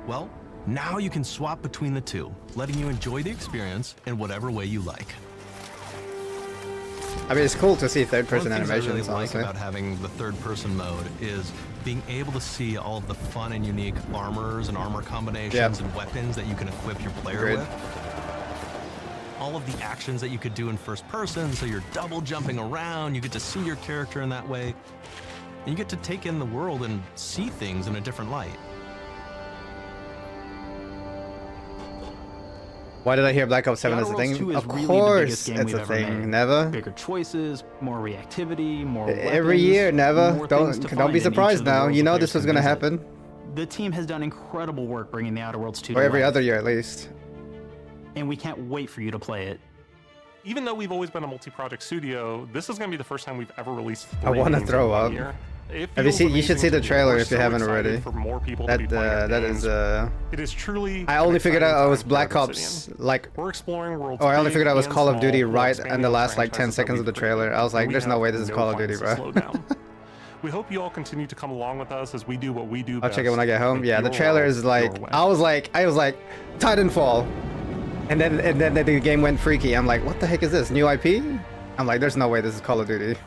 Well, now you can swap between the two, letting you enjoy the experience in whatever way you like. I mean, it's cool to see third-person One of the things animations, I really honestly. like about having the third-person mode is being able to see all of the fun and unique armors and armor combinations and weapons that you can equip your player with. All of the actions that you could do in first person, so you're double jumping around, you get to see your character in that way, and you get to take in the world and see things in a different light. Why did I hear Black Ops 7 as a thing? Of course, it's a thing. Never. Bigger choices, more reactivity, more Every weapons, year, never. more things to Don't find be in each surprised of the now. worlds You the know players this was can gonna visit. happen. The team has done incredible work bringing the Outer Worlds 2 Or to every life, other year at least. and we can't wait for you to play it. Even though we've always been a multi-project studio, this is going to be the first time we've ever released 3 I want to games throw in 1 up. year. Have you seen? You should see the trailer if you We're haven't so already. excited for more people to be playing our That games. is. It is truly. I only an figured exciting out it was time for Black Obsidian. Ops, like, We're exploring worlds or I only big figured out it was and Call of Duty small, right expanding in the the last like 10 franchises that seconds of the we've trailer. created, I was like, and we there's no have way this is no Call of Duty, plans to bro. slow down. We hope you all continue to come along with us as we do what we do I'll best. check it when I get home. Make Yeah, the your trailer world is like, your way. I was like, Titanfall, and then the game went freaky. I'm like, what the heck is this? New IP? I'm like, there's no way this is Call of Duty.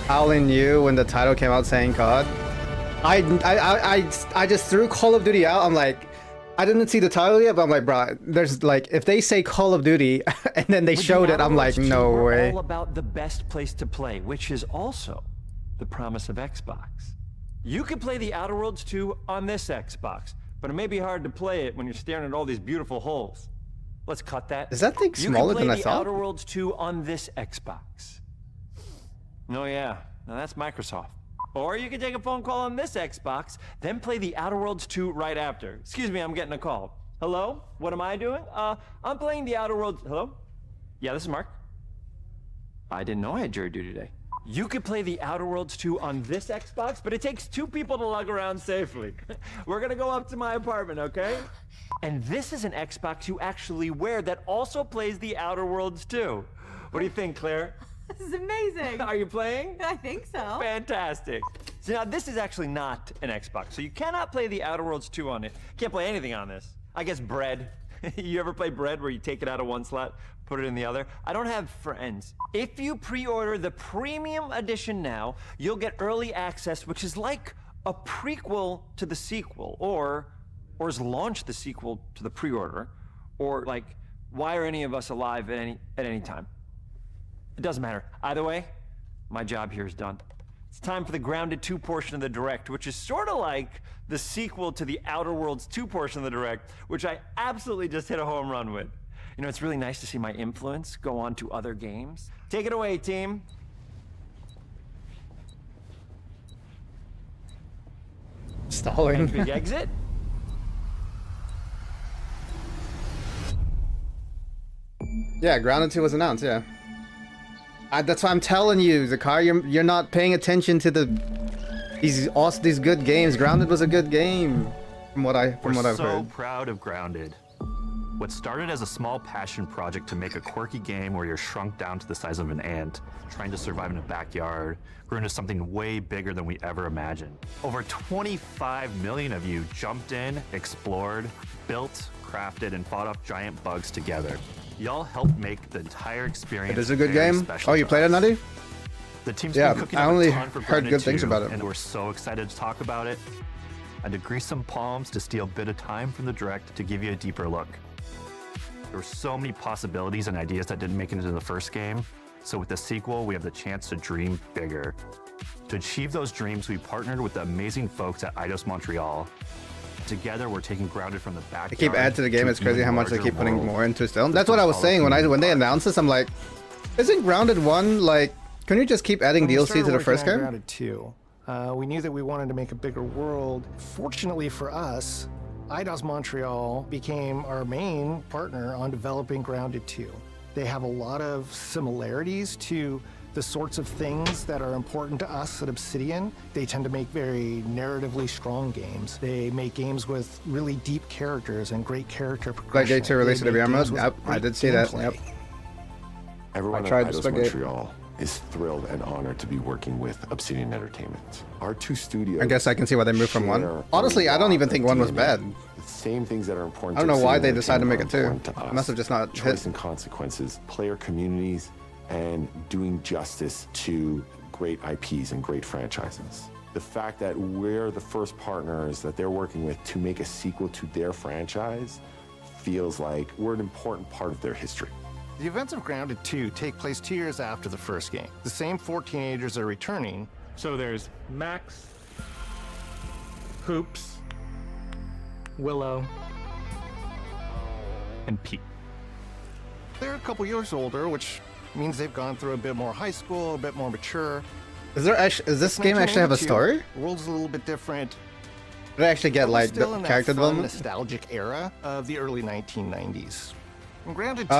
Howling knew when the title came out saying COD. I just threw Call of Duty out. I'm like, I didn't see the title yet, but I'm like, bro, there's like, if they say Call of Duty and then they showed it, I'm like, no way. All about the best place to play, which is also the promise of Xbox. You could play the Outer Worlds 2 on this Xbox, but it may be hard to play it when you're staring at all these beautiful holes. Let's cut that. Is that thing smaller than I You can play the thought? Outer Worlds 2 on this Xbox. Oh yeah, now that's Microsoft. Or you can take a phone call on this Xbox, then play the Outer Worlds 2 right after. Excuse me, I'm getting a call. Hello? What am I doing? I'm playing the Outer Worlds. Hello? Yeah, this is Mark. I didn't know I had jury duty today. You could play the Outer Worlds 2 on this Xbox, but it takes 2 people to lug around safely. We're gonna go up to my apartment, okay? And this is an Xbox you actually wear that also plays the Outer Worlds 2. What do you think, Claire? This is amazing. Are you playing? I think so. Fantastic. So now this is actually not an Xbox, so you cannot play the Outer Worlds 2 on it. Can't play anything on this. I guess Bread. You ever play Bread where you take it out of one slot, put it in the other? I don't have friends. If you pre-order the premium edition now, you'll get early access, which is like a prequel to the sequel, or is launch the sequel to the pre-order, or like, why are any of us alive at any time? It doesn't matter. Either way, my job here is done. It's time for the Grounded 2 portion of the Direct, which is sort of like the sequel to the Outer Worlds 2 portion of the Direct, which I absolutely just hit a home run with. You know, it's really nice to see my influence go on to other games. Take it away, team. Stalling. Big exit. Yeah, Grounded 2 was announced, yeah. That's why I'm telling you, Zakar, you're not paying attention to these good games. Grounded was a good game, from what I've We're so heard. proud of Grounded. What started as a small passion project to make a quirky game where you're shrunk down to the size of an ant, trying to survive in a backyard, grew into something way bigger than we ever imagined. Over 25 million of you jumped in, explored, built, crafted, and fought off giant bugs together. Y'all helped make the entire experience. It is a good very game. special Oh, you to played it, us. Nutty? The team's Yeah, been cooking I up only a ton for heard Grounded good things 2, about it. and we're so excited to talk about it. I had to grease some palms to steal a bit of time from the Direct to give you a deeper look. There were so many possibilities and ideas that didn't make it into the first game, so with the sequel, we have the chance to dream bigger. To achieve those dreams, we partnered with the amazing folks at Eidos Montreal. Together, we're taking Grounded from the backyard. They keep adding to the game. It's crazy even how much they larger keep putting world. more into it still. That's what I was saying when they announced this. I'm like, isn't Grounded 1 like? Can you just keep adding When we DLC started to the working first on game? Grounded 2, we knew that we wanted to make a bigger world. Fortunately for us, Eidos Montreal became our main partner on developing Grounded 2. They have a lot of similarities to the sorts of things that are important to us at Obsidian. They tend to make very narratively strong games. They make games with really deep characters and great character progression. Like day 2 release of the They make VR mode? games with Yep, I great did see that. gameplay. Yep. Everyone I tried at Eidos Spaghetti. Montreal is thrilled and honored to be working with Obsidian Entertainment. Our two studios. I guess I can see why they moved from 1. share Honestly, a I don't lot even of think 1 was DNA. bad. The same things that are important I don't to know why Obsidian they decided to make Entertainment it are 2. important to It must have us. just not Choice hit. and consequences, player communities, and doing justice to great IPs and great franchises. The fact that we're the first partners that they're working with to make a sequel to their franchise feels like we're an important part of their history. The events of Grounded 2 take place 2 years after the first game. The same 4 teenagers are returning. So there's Max, Hoops, Willow, and Pete. They're a couple years older, which It means they've gone through a bit more high school, a bit more mature. Is this game actually have a story? The world's a little bit different. Did I actually get like the character development? Nostalgic era of the early 1990s. And Grounded 2,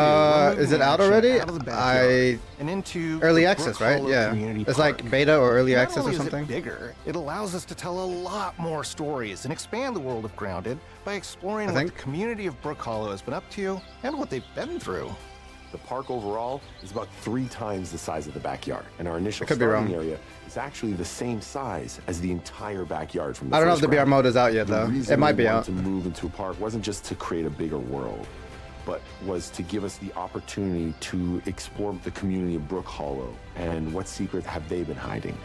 is it out already? Out of the backyard and into early access, right? Yeah. It's like beta or early access or something. Bigger, it allows us to tell a lot more stories and expand the world of Grounded by exploring what the community of Brook Hollow has been up to and what they've been through. The park overall is about 3 times the size of the backyard, and our initial starting area is actually the same size as the entire backyard from the I don't know if first the VR round. mode is out yet though. It might be out. To move into a park wasn't just to create a bigger world, but was to give us the opportunity to explore the community of Brook Hollow and what secrets have they been hiding.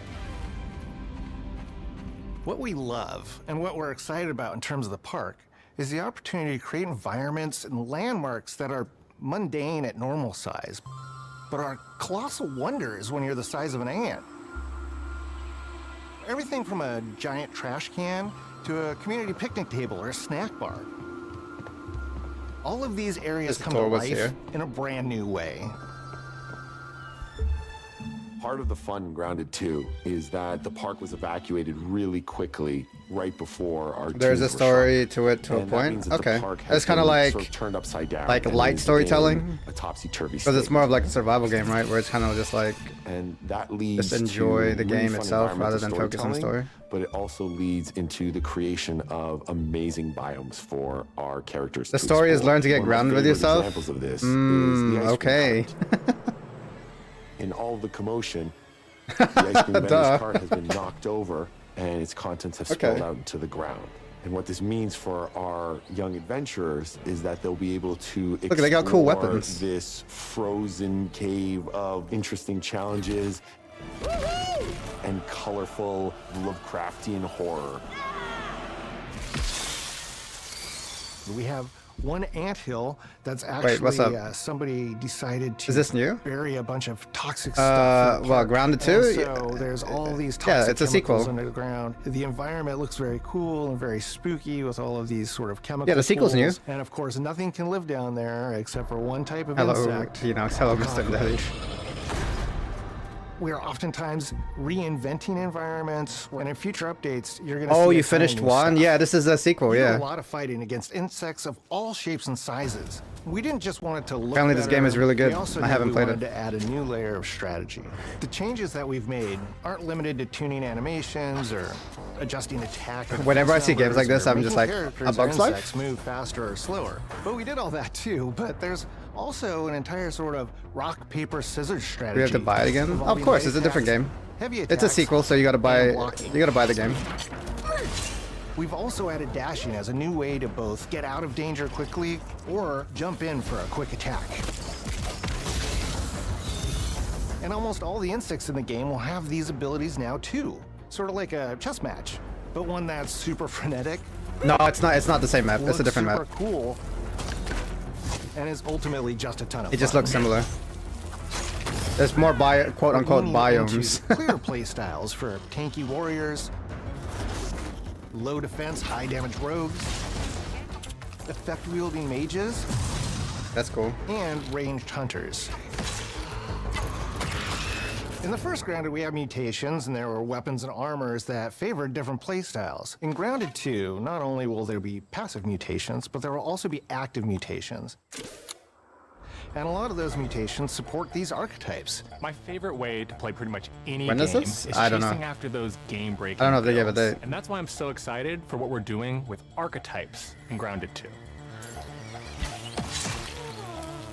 What we love and what we're excited about in terms of the park is the opportunity to create environments and landmarks that are mundane at normal size, but are colossal wonders when you're the size of an ant. Everything from a giant trash can to a community picnic table or a snack bar. All of these areas come to life in a brand new way. Part of the fun in Grounded 2 is that the park was evacuated really quickly right before our There's a story to it to a point. Okay, it's kind of like sort of turned upside down, like light storytelling. A topsy-turvy. Because it's more of like a survival game, right? Where it's kind of just like that leads just enjoy to the really game fun itself rather than focus on storytelling, story. But it also leads into the creation of amazing biomes for our characters. The to story is explore. learn to get One of my grounded with favorite yourself. Examples of this is the ice cream Okay. cart. In all of the commotion, the ice cream vendor's cart has been knocked over and its contents have spilled out into the ground. And what this means for our young adventurers is that they'll be able to explore they got cool weapons. This frozen cave of interesting challenges and colorful Lovecraftian horror. We have one anthill that's actually what's up? Somebody decided to Is this new? bury a bunch of toxic stuff. Well, Grounded 2? And so there's all these toxic it's a chemicals sequel. under the ground. The environment looks very cool and very spooky with all of these sort of chemical Yeah, the sequel's new. pools. And of course, nothing can live down there except for one type of Hello, insect. hello, Mr. Daddy. We are oftentimes reinventing environments, and in future updates, you're going to see Oh, a you ton of finished new one? stuff. Yeah, this is a sequel, We did yeah. a lot of fighting against insects of all shapes and sizes. We didn't just want it to look Apparently this better, game is really good. we also I knew haven't we played wanted it. to add a new layer of strategy. The changes that we've made aren't limited to tuning animations or adjusting attack. or Whenever I defense see games like numbers this, or I'm just making like, characters A or Bug's Life? insects move faster or slower. But we did all that too. But there's also an entire sort of rock, paper, scissors strategy. We have to buy it again? Of involving course, it's a laser different attacks, game. heavy It's a attacks, sequel, so you gotta buy and blocking. the game. We've also added dashing as a new way to both get out of danger quickly or jump in for a quick attack. And almost all the insects in the game will have these abilities now too. Sort of like a chess match, but one that's super frenetic. No, it's not the same map. It's a looks different super map. cool, and is ultimately just a ton of It just fun. looks similar. There's more quote unquote We're leaning into biomes. clear play styles for tanky warriors, low defense, high damage rogues, effect wielding mages, That's cool. and ranged hunters. In the first Grounded, we have mutations, and there were weapons and armors that favored different playstyles. In Grounded 2, not only will there be passive mutations, but there will also be active mutations. And a lot of those mutations support these archetypes. My favorite way to play pretty much any When game is this? is I don't know. chasing after those game-breaking I don't know if they gave a kills. date. And that's why I'm so excited for what we're doing with archetypes in Grounded 2.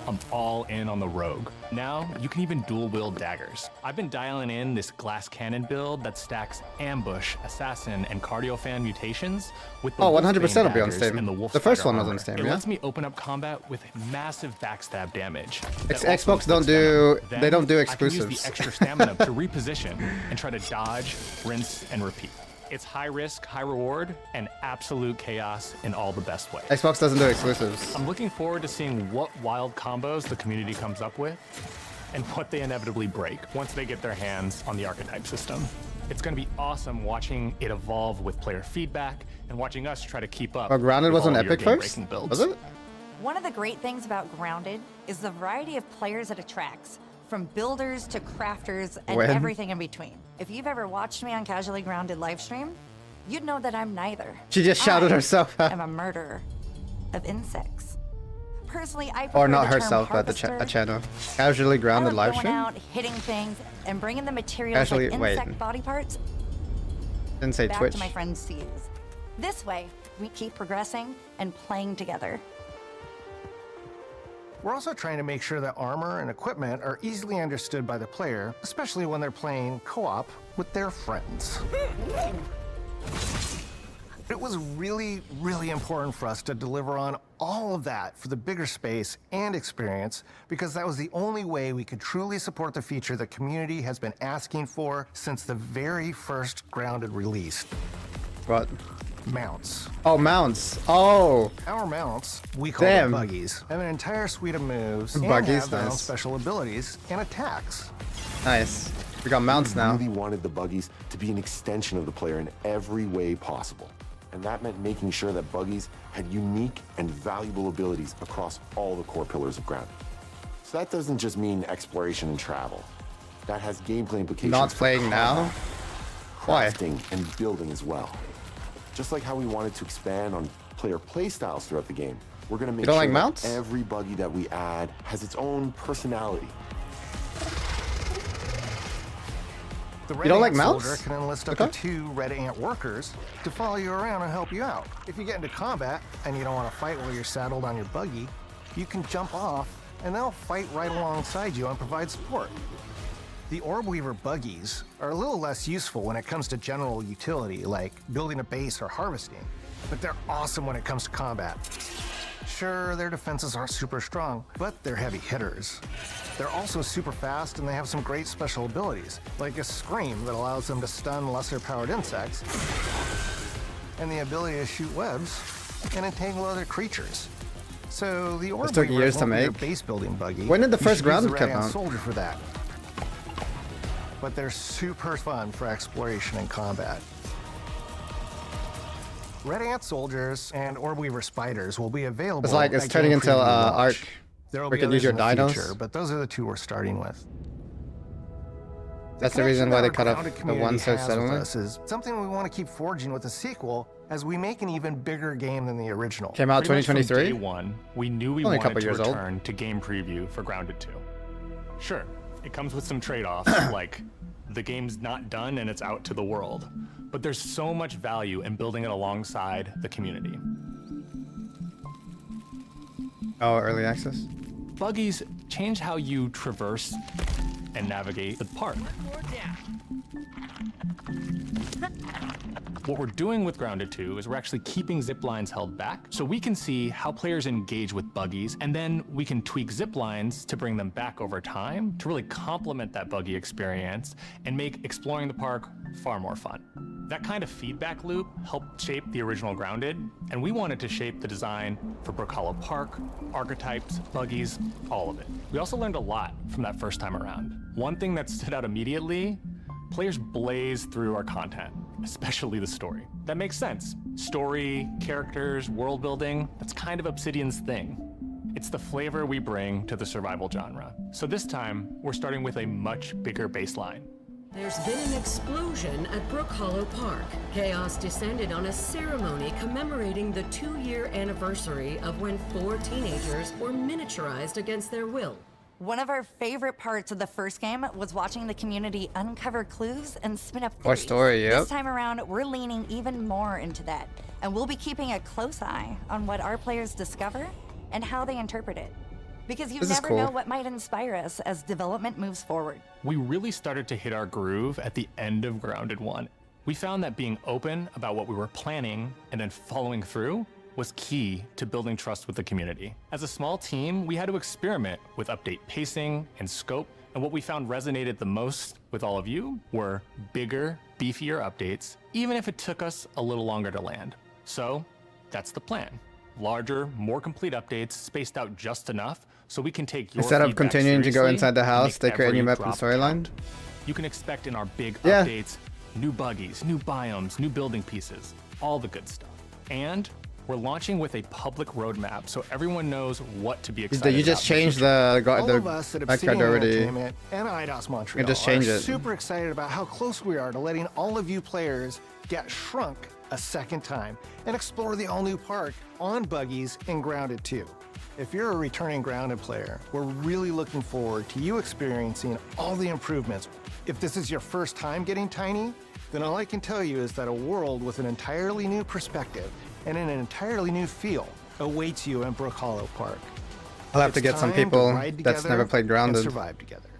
I'm all in on the rogue. Now, you can even dual-wield daggers. I've been dialing in this glass cannon build that stacks ambush, assassin, and cardio fan mutations with the 100% Wolfbane will be on daggers Steam. and the Wolf The first Spider one was on armor. Steam, It yeah? lets me open up combat with massive backstab damage. that Xbox also don't inflicts do- venom. they Then don't do I can use exclusives. the extra stamina to reposition and try to dodge, rinse, and repeat. It's high risk, high reward, and absolute chaos in all the best ways. Xbox doesn't do exclusives. I'm looking forward to seeing what wild combos the community comes up with and what they inevitably break once they get their hands on the archetype system. It's going to be awesome watching it evolve with player feedback and watching us try to keep up. Oh, Grounded with was on all of your Epic first? game-breaking builds. Was it? One of the great things about Grounded is the variety of players it attracts. from builders to crafters and When? everything in between. If you've ever watched me on Casually Grounded livestream, you'd know that I'm neither. She just shouted I herself out. am a murderer of insects. Personally, I prefer Or not the term herself, but the harvester. channel. Casually Grounded I live love going stream? out, hitting things, and bringing the materials Casually, like wait. insect body parts Didn't say back Twitch. to my friends to use. This way, we keep progressing and playing together. We're also trying to make sure that armor and equipment are easily understood by the player, especially when they're playing co-op with their friends. It was really, really important for us to deliver on all of that for the bigger space and experience, because that was the only way we could truly support the feature the community has been asking for since the very first Grounded release. What? Mounts. Oh, mounts. Oh. Our mounts, we call Damn. them buggies, have an entire suite of moves and Buggies, have their own nice. special abilities and attacks. Nice. We got mounts now. We really wanted the buggies to be an extension of the player in every way possible. And that meant making sure that buggies had unique and valuable abilities across all the core pillars of Grounded. So that doesn't just mean exploration and travel. That has gameplay implications. Not for playing now? combat, Why? crafting, and building as well. Just like how we wanted to expand on player playstyles throughout the game, we're going to make don't sure like that mounts? every buggy that we add has its own personality. The You Red don't like Ant mounts? soldier can enlist up to 2 Red Ant workers to follow you around and help you out. If you get into combat and you don't want to fight while you're saddled on your buggy, you can jump off and they'll fight right alongside you and provide support. The Orb Weaver buggies are a little less useful when it comes to general utility, like building a base or harvesting, but they're awesome when it comes to combat. Sure, their defenses aren't super strong, but they're heavy hitters. They're also super fast and they have some great special abilities, like a scream that allows them to stun lesser-powered insects, and the ability to shoot webs and entangle other creatures. So the Orb This took Weaver years to won't be your make. base building buggy. When did the You first should use Grounded the come Red Ant out? Soldier for that. But they're super fun for exploration and combat. Red Ant Soldiers and Orb Weaver Spiders will be available. It's like it's at turning Game into Preview Ark. launch. There will We be can use others your in the dinos. future, but those are the 2 we're starting with. That's the reason why they cut off the community one so has with suddenly. us is something we want to keep forging with the sequel as we make an even bigger game than the original. Came out Pretty much from 2023? Day one, we knew we Only a wanted couple to years old. return to game preview for Grounded 2. Sure, it comes with some trade-offs, like the game's not done and it's out to the world, but there's so much value in building it alongside the community. Oh, early access? Buggies change how you traverse and navigate the park. What we're doing with Grounded 2 is we're actually keeping zip lines held back so we can see how players engage with buggies, and then we can tweak zip lines to bring them back over time to really complement that buggy experience and make exploring the park far more fun. That kind of feedback loop helped shape the original Grounded, and we wanted to shape the design for Brook Hollow Park, archetypes, buggies, all of it. We also learned a lot from that first time around. One thing that stood out immediately, players blaze through our content, especially the story. That makes sense. Story, characters, world building, that's kind of Obsidian's thing. It's the flavor we bring to the survival genre. So this time, we're starting with a much bigger baseline. There's been an explosion at Brook Hollow Park. Chaos descended on a ceremony commemorating the 2-year anniversary of when 4 teenagers were miniaturized against their will. One of our favorite parts of the first game was watching the community uncover clues and spin up Or theories. story, yep. This time around, we're leaning even more into that, and we'll be keeping a close eye on what our players discover and how they interpret it. Because you This is never cool. know what might inspire us as development moves forward. We really started to hit our groove at the end of Grounded 1. We found that being open about what we were planning and then following through was key to building trust with the community. As a small team, we had to experiment with update pacing and scope, and what we found resonated the most with all of you were bigger, beefier updates, even if it took us a little longer to land. So that's the plan. Larger, more complete updates spaced out just enough so we can take your Instead of feedback continuing to go seriously inside the and house, make they create a new every map and drop storyline. count. You can expect in our big Yeah. updates, new buggies, new biomes, new building pieces, all the good stuff. And We're launching with a public roadmap so everyone knows what to be excited You just about. changed All of us at Obsidian already. Entertainment and IDOS Montreal just change are it. super excited about how close we are to letting all of you players get shrunk a second time and explore the all-new park on buggies in Grounded 2. If you're a returning Grounded player, we're really looking forward to you experiencing all the improvements. If this is your first time getting Tiny, then all I can tell you is that a world with an entirely new perspective and an entirely new feel awaits you in Brook Hollow Park. I'll have to get some people that's never played Grounded. Survive together.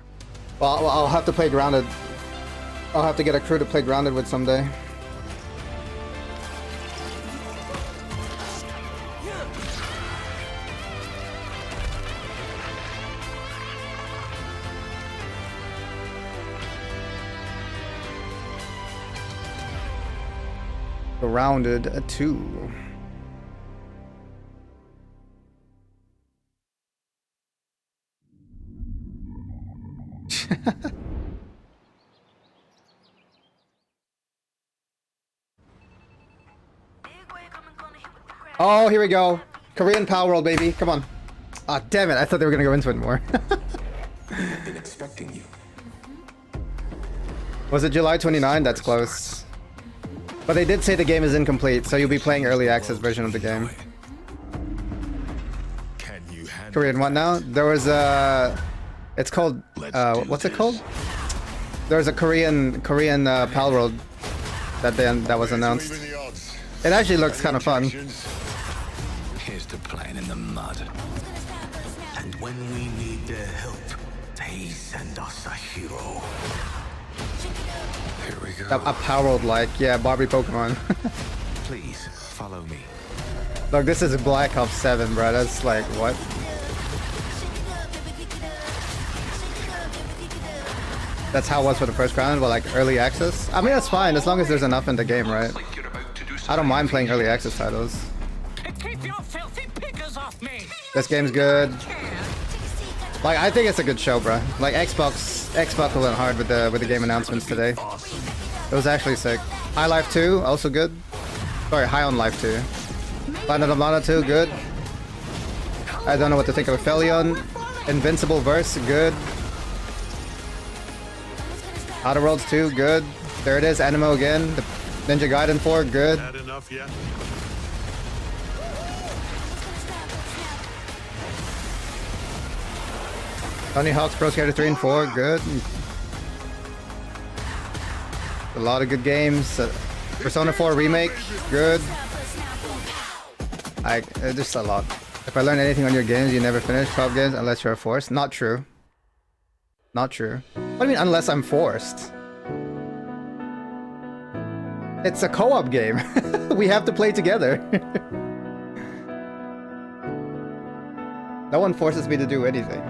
Well, I'll have to play Grounded. I'll have to get a crew to play Grounded with someday. Grounded 2. Oh, here we go. Korean Power World, baby. Come on. Ah, damn it. I thought they were going to go into it more. I've been expecting you. Was it July 29? That's close. But they did say the game is incomplete, so you'll be playing early access version of the game. Korean what now? There was a... It's called... what's it called? There's a Korean Pal World that was announced. It actually looks kind of fun. Here's to playing in the mud. And when we need their help, they send us a hero. Here we go. A Power World like, yeah, Barbie Pokemon. Please follow me. Look, this is Black Ops 7, bro. That's like, what? That's how it was for the first round, but like early access? I mean, that's fine, as long as there's enough in the game, right? I don't mind playing early access titles. Keep your filthy pickers off me. This game's good. Like, I think it's a good show, bro. Like, Xbox went hard with the game announcements today. It was actually sick. High Life 2, also good. Sorry, High on Life 2. Planet of Lana 2, good. I don't know what to think of Felion. Invincible Verse, good. Outer Worlds 2, good. There it is, Animo again. The Ninja Gaiden 4, good. Had enough yet? Tony Hawk's Pro Skater 3 and 4, good. A lot of good games. Persona 4 Remake, good. Just a lot. If I learn anything on your games, you never finish co-op games unless you're forced. Not true. Not true. What do you mean, unless I'm forced? It's a co-op game. We have to play together. No one forces me to do anything.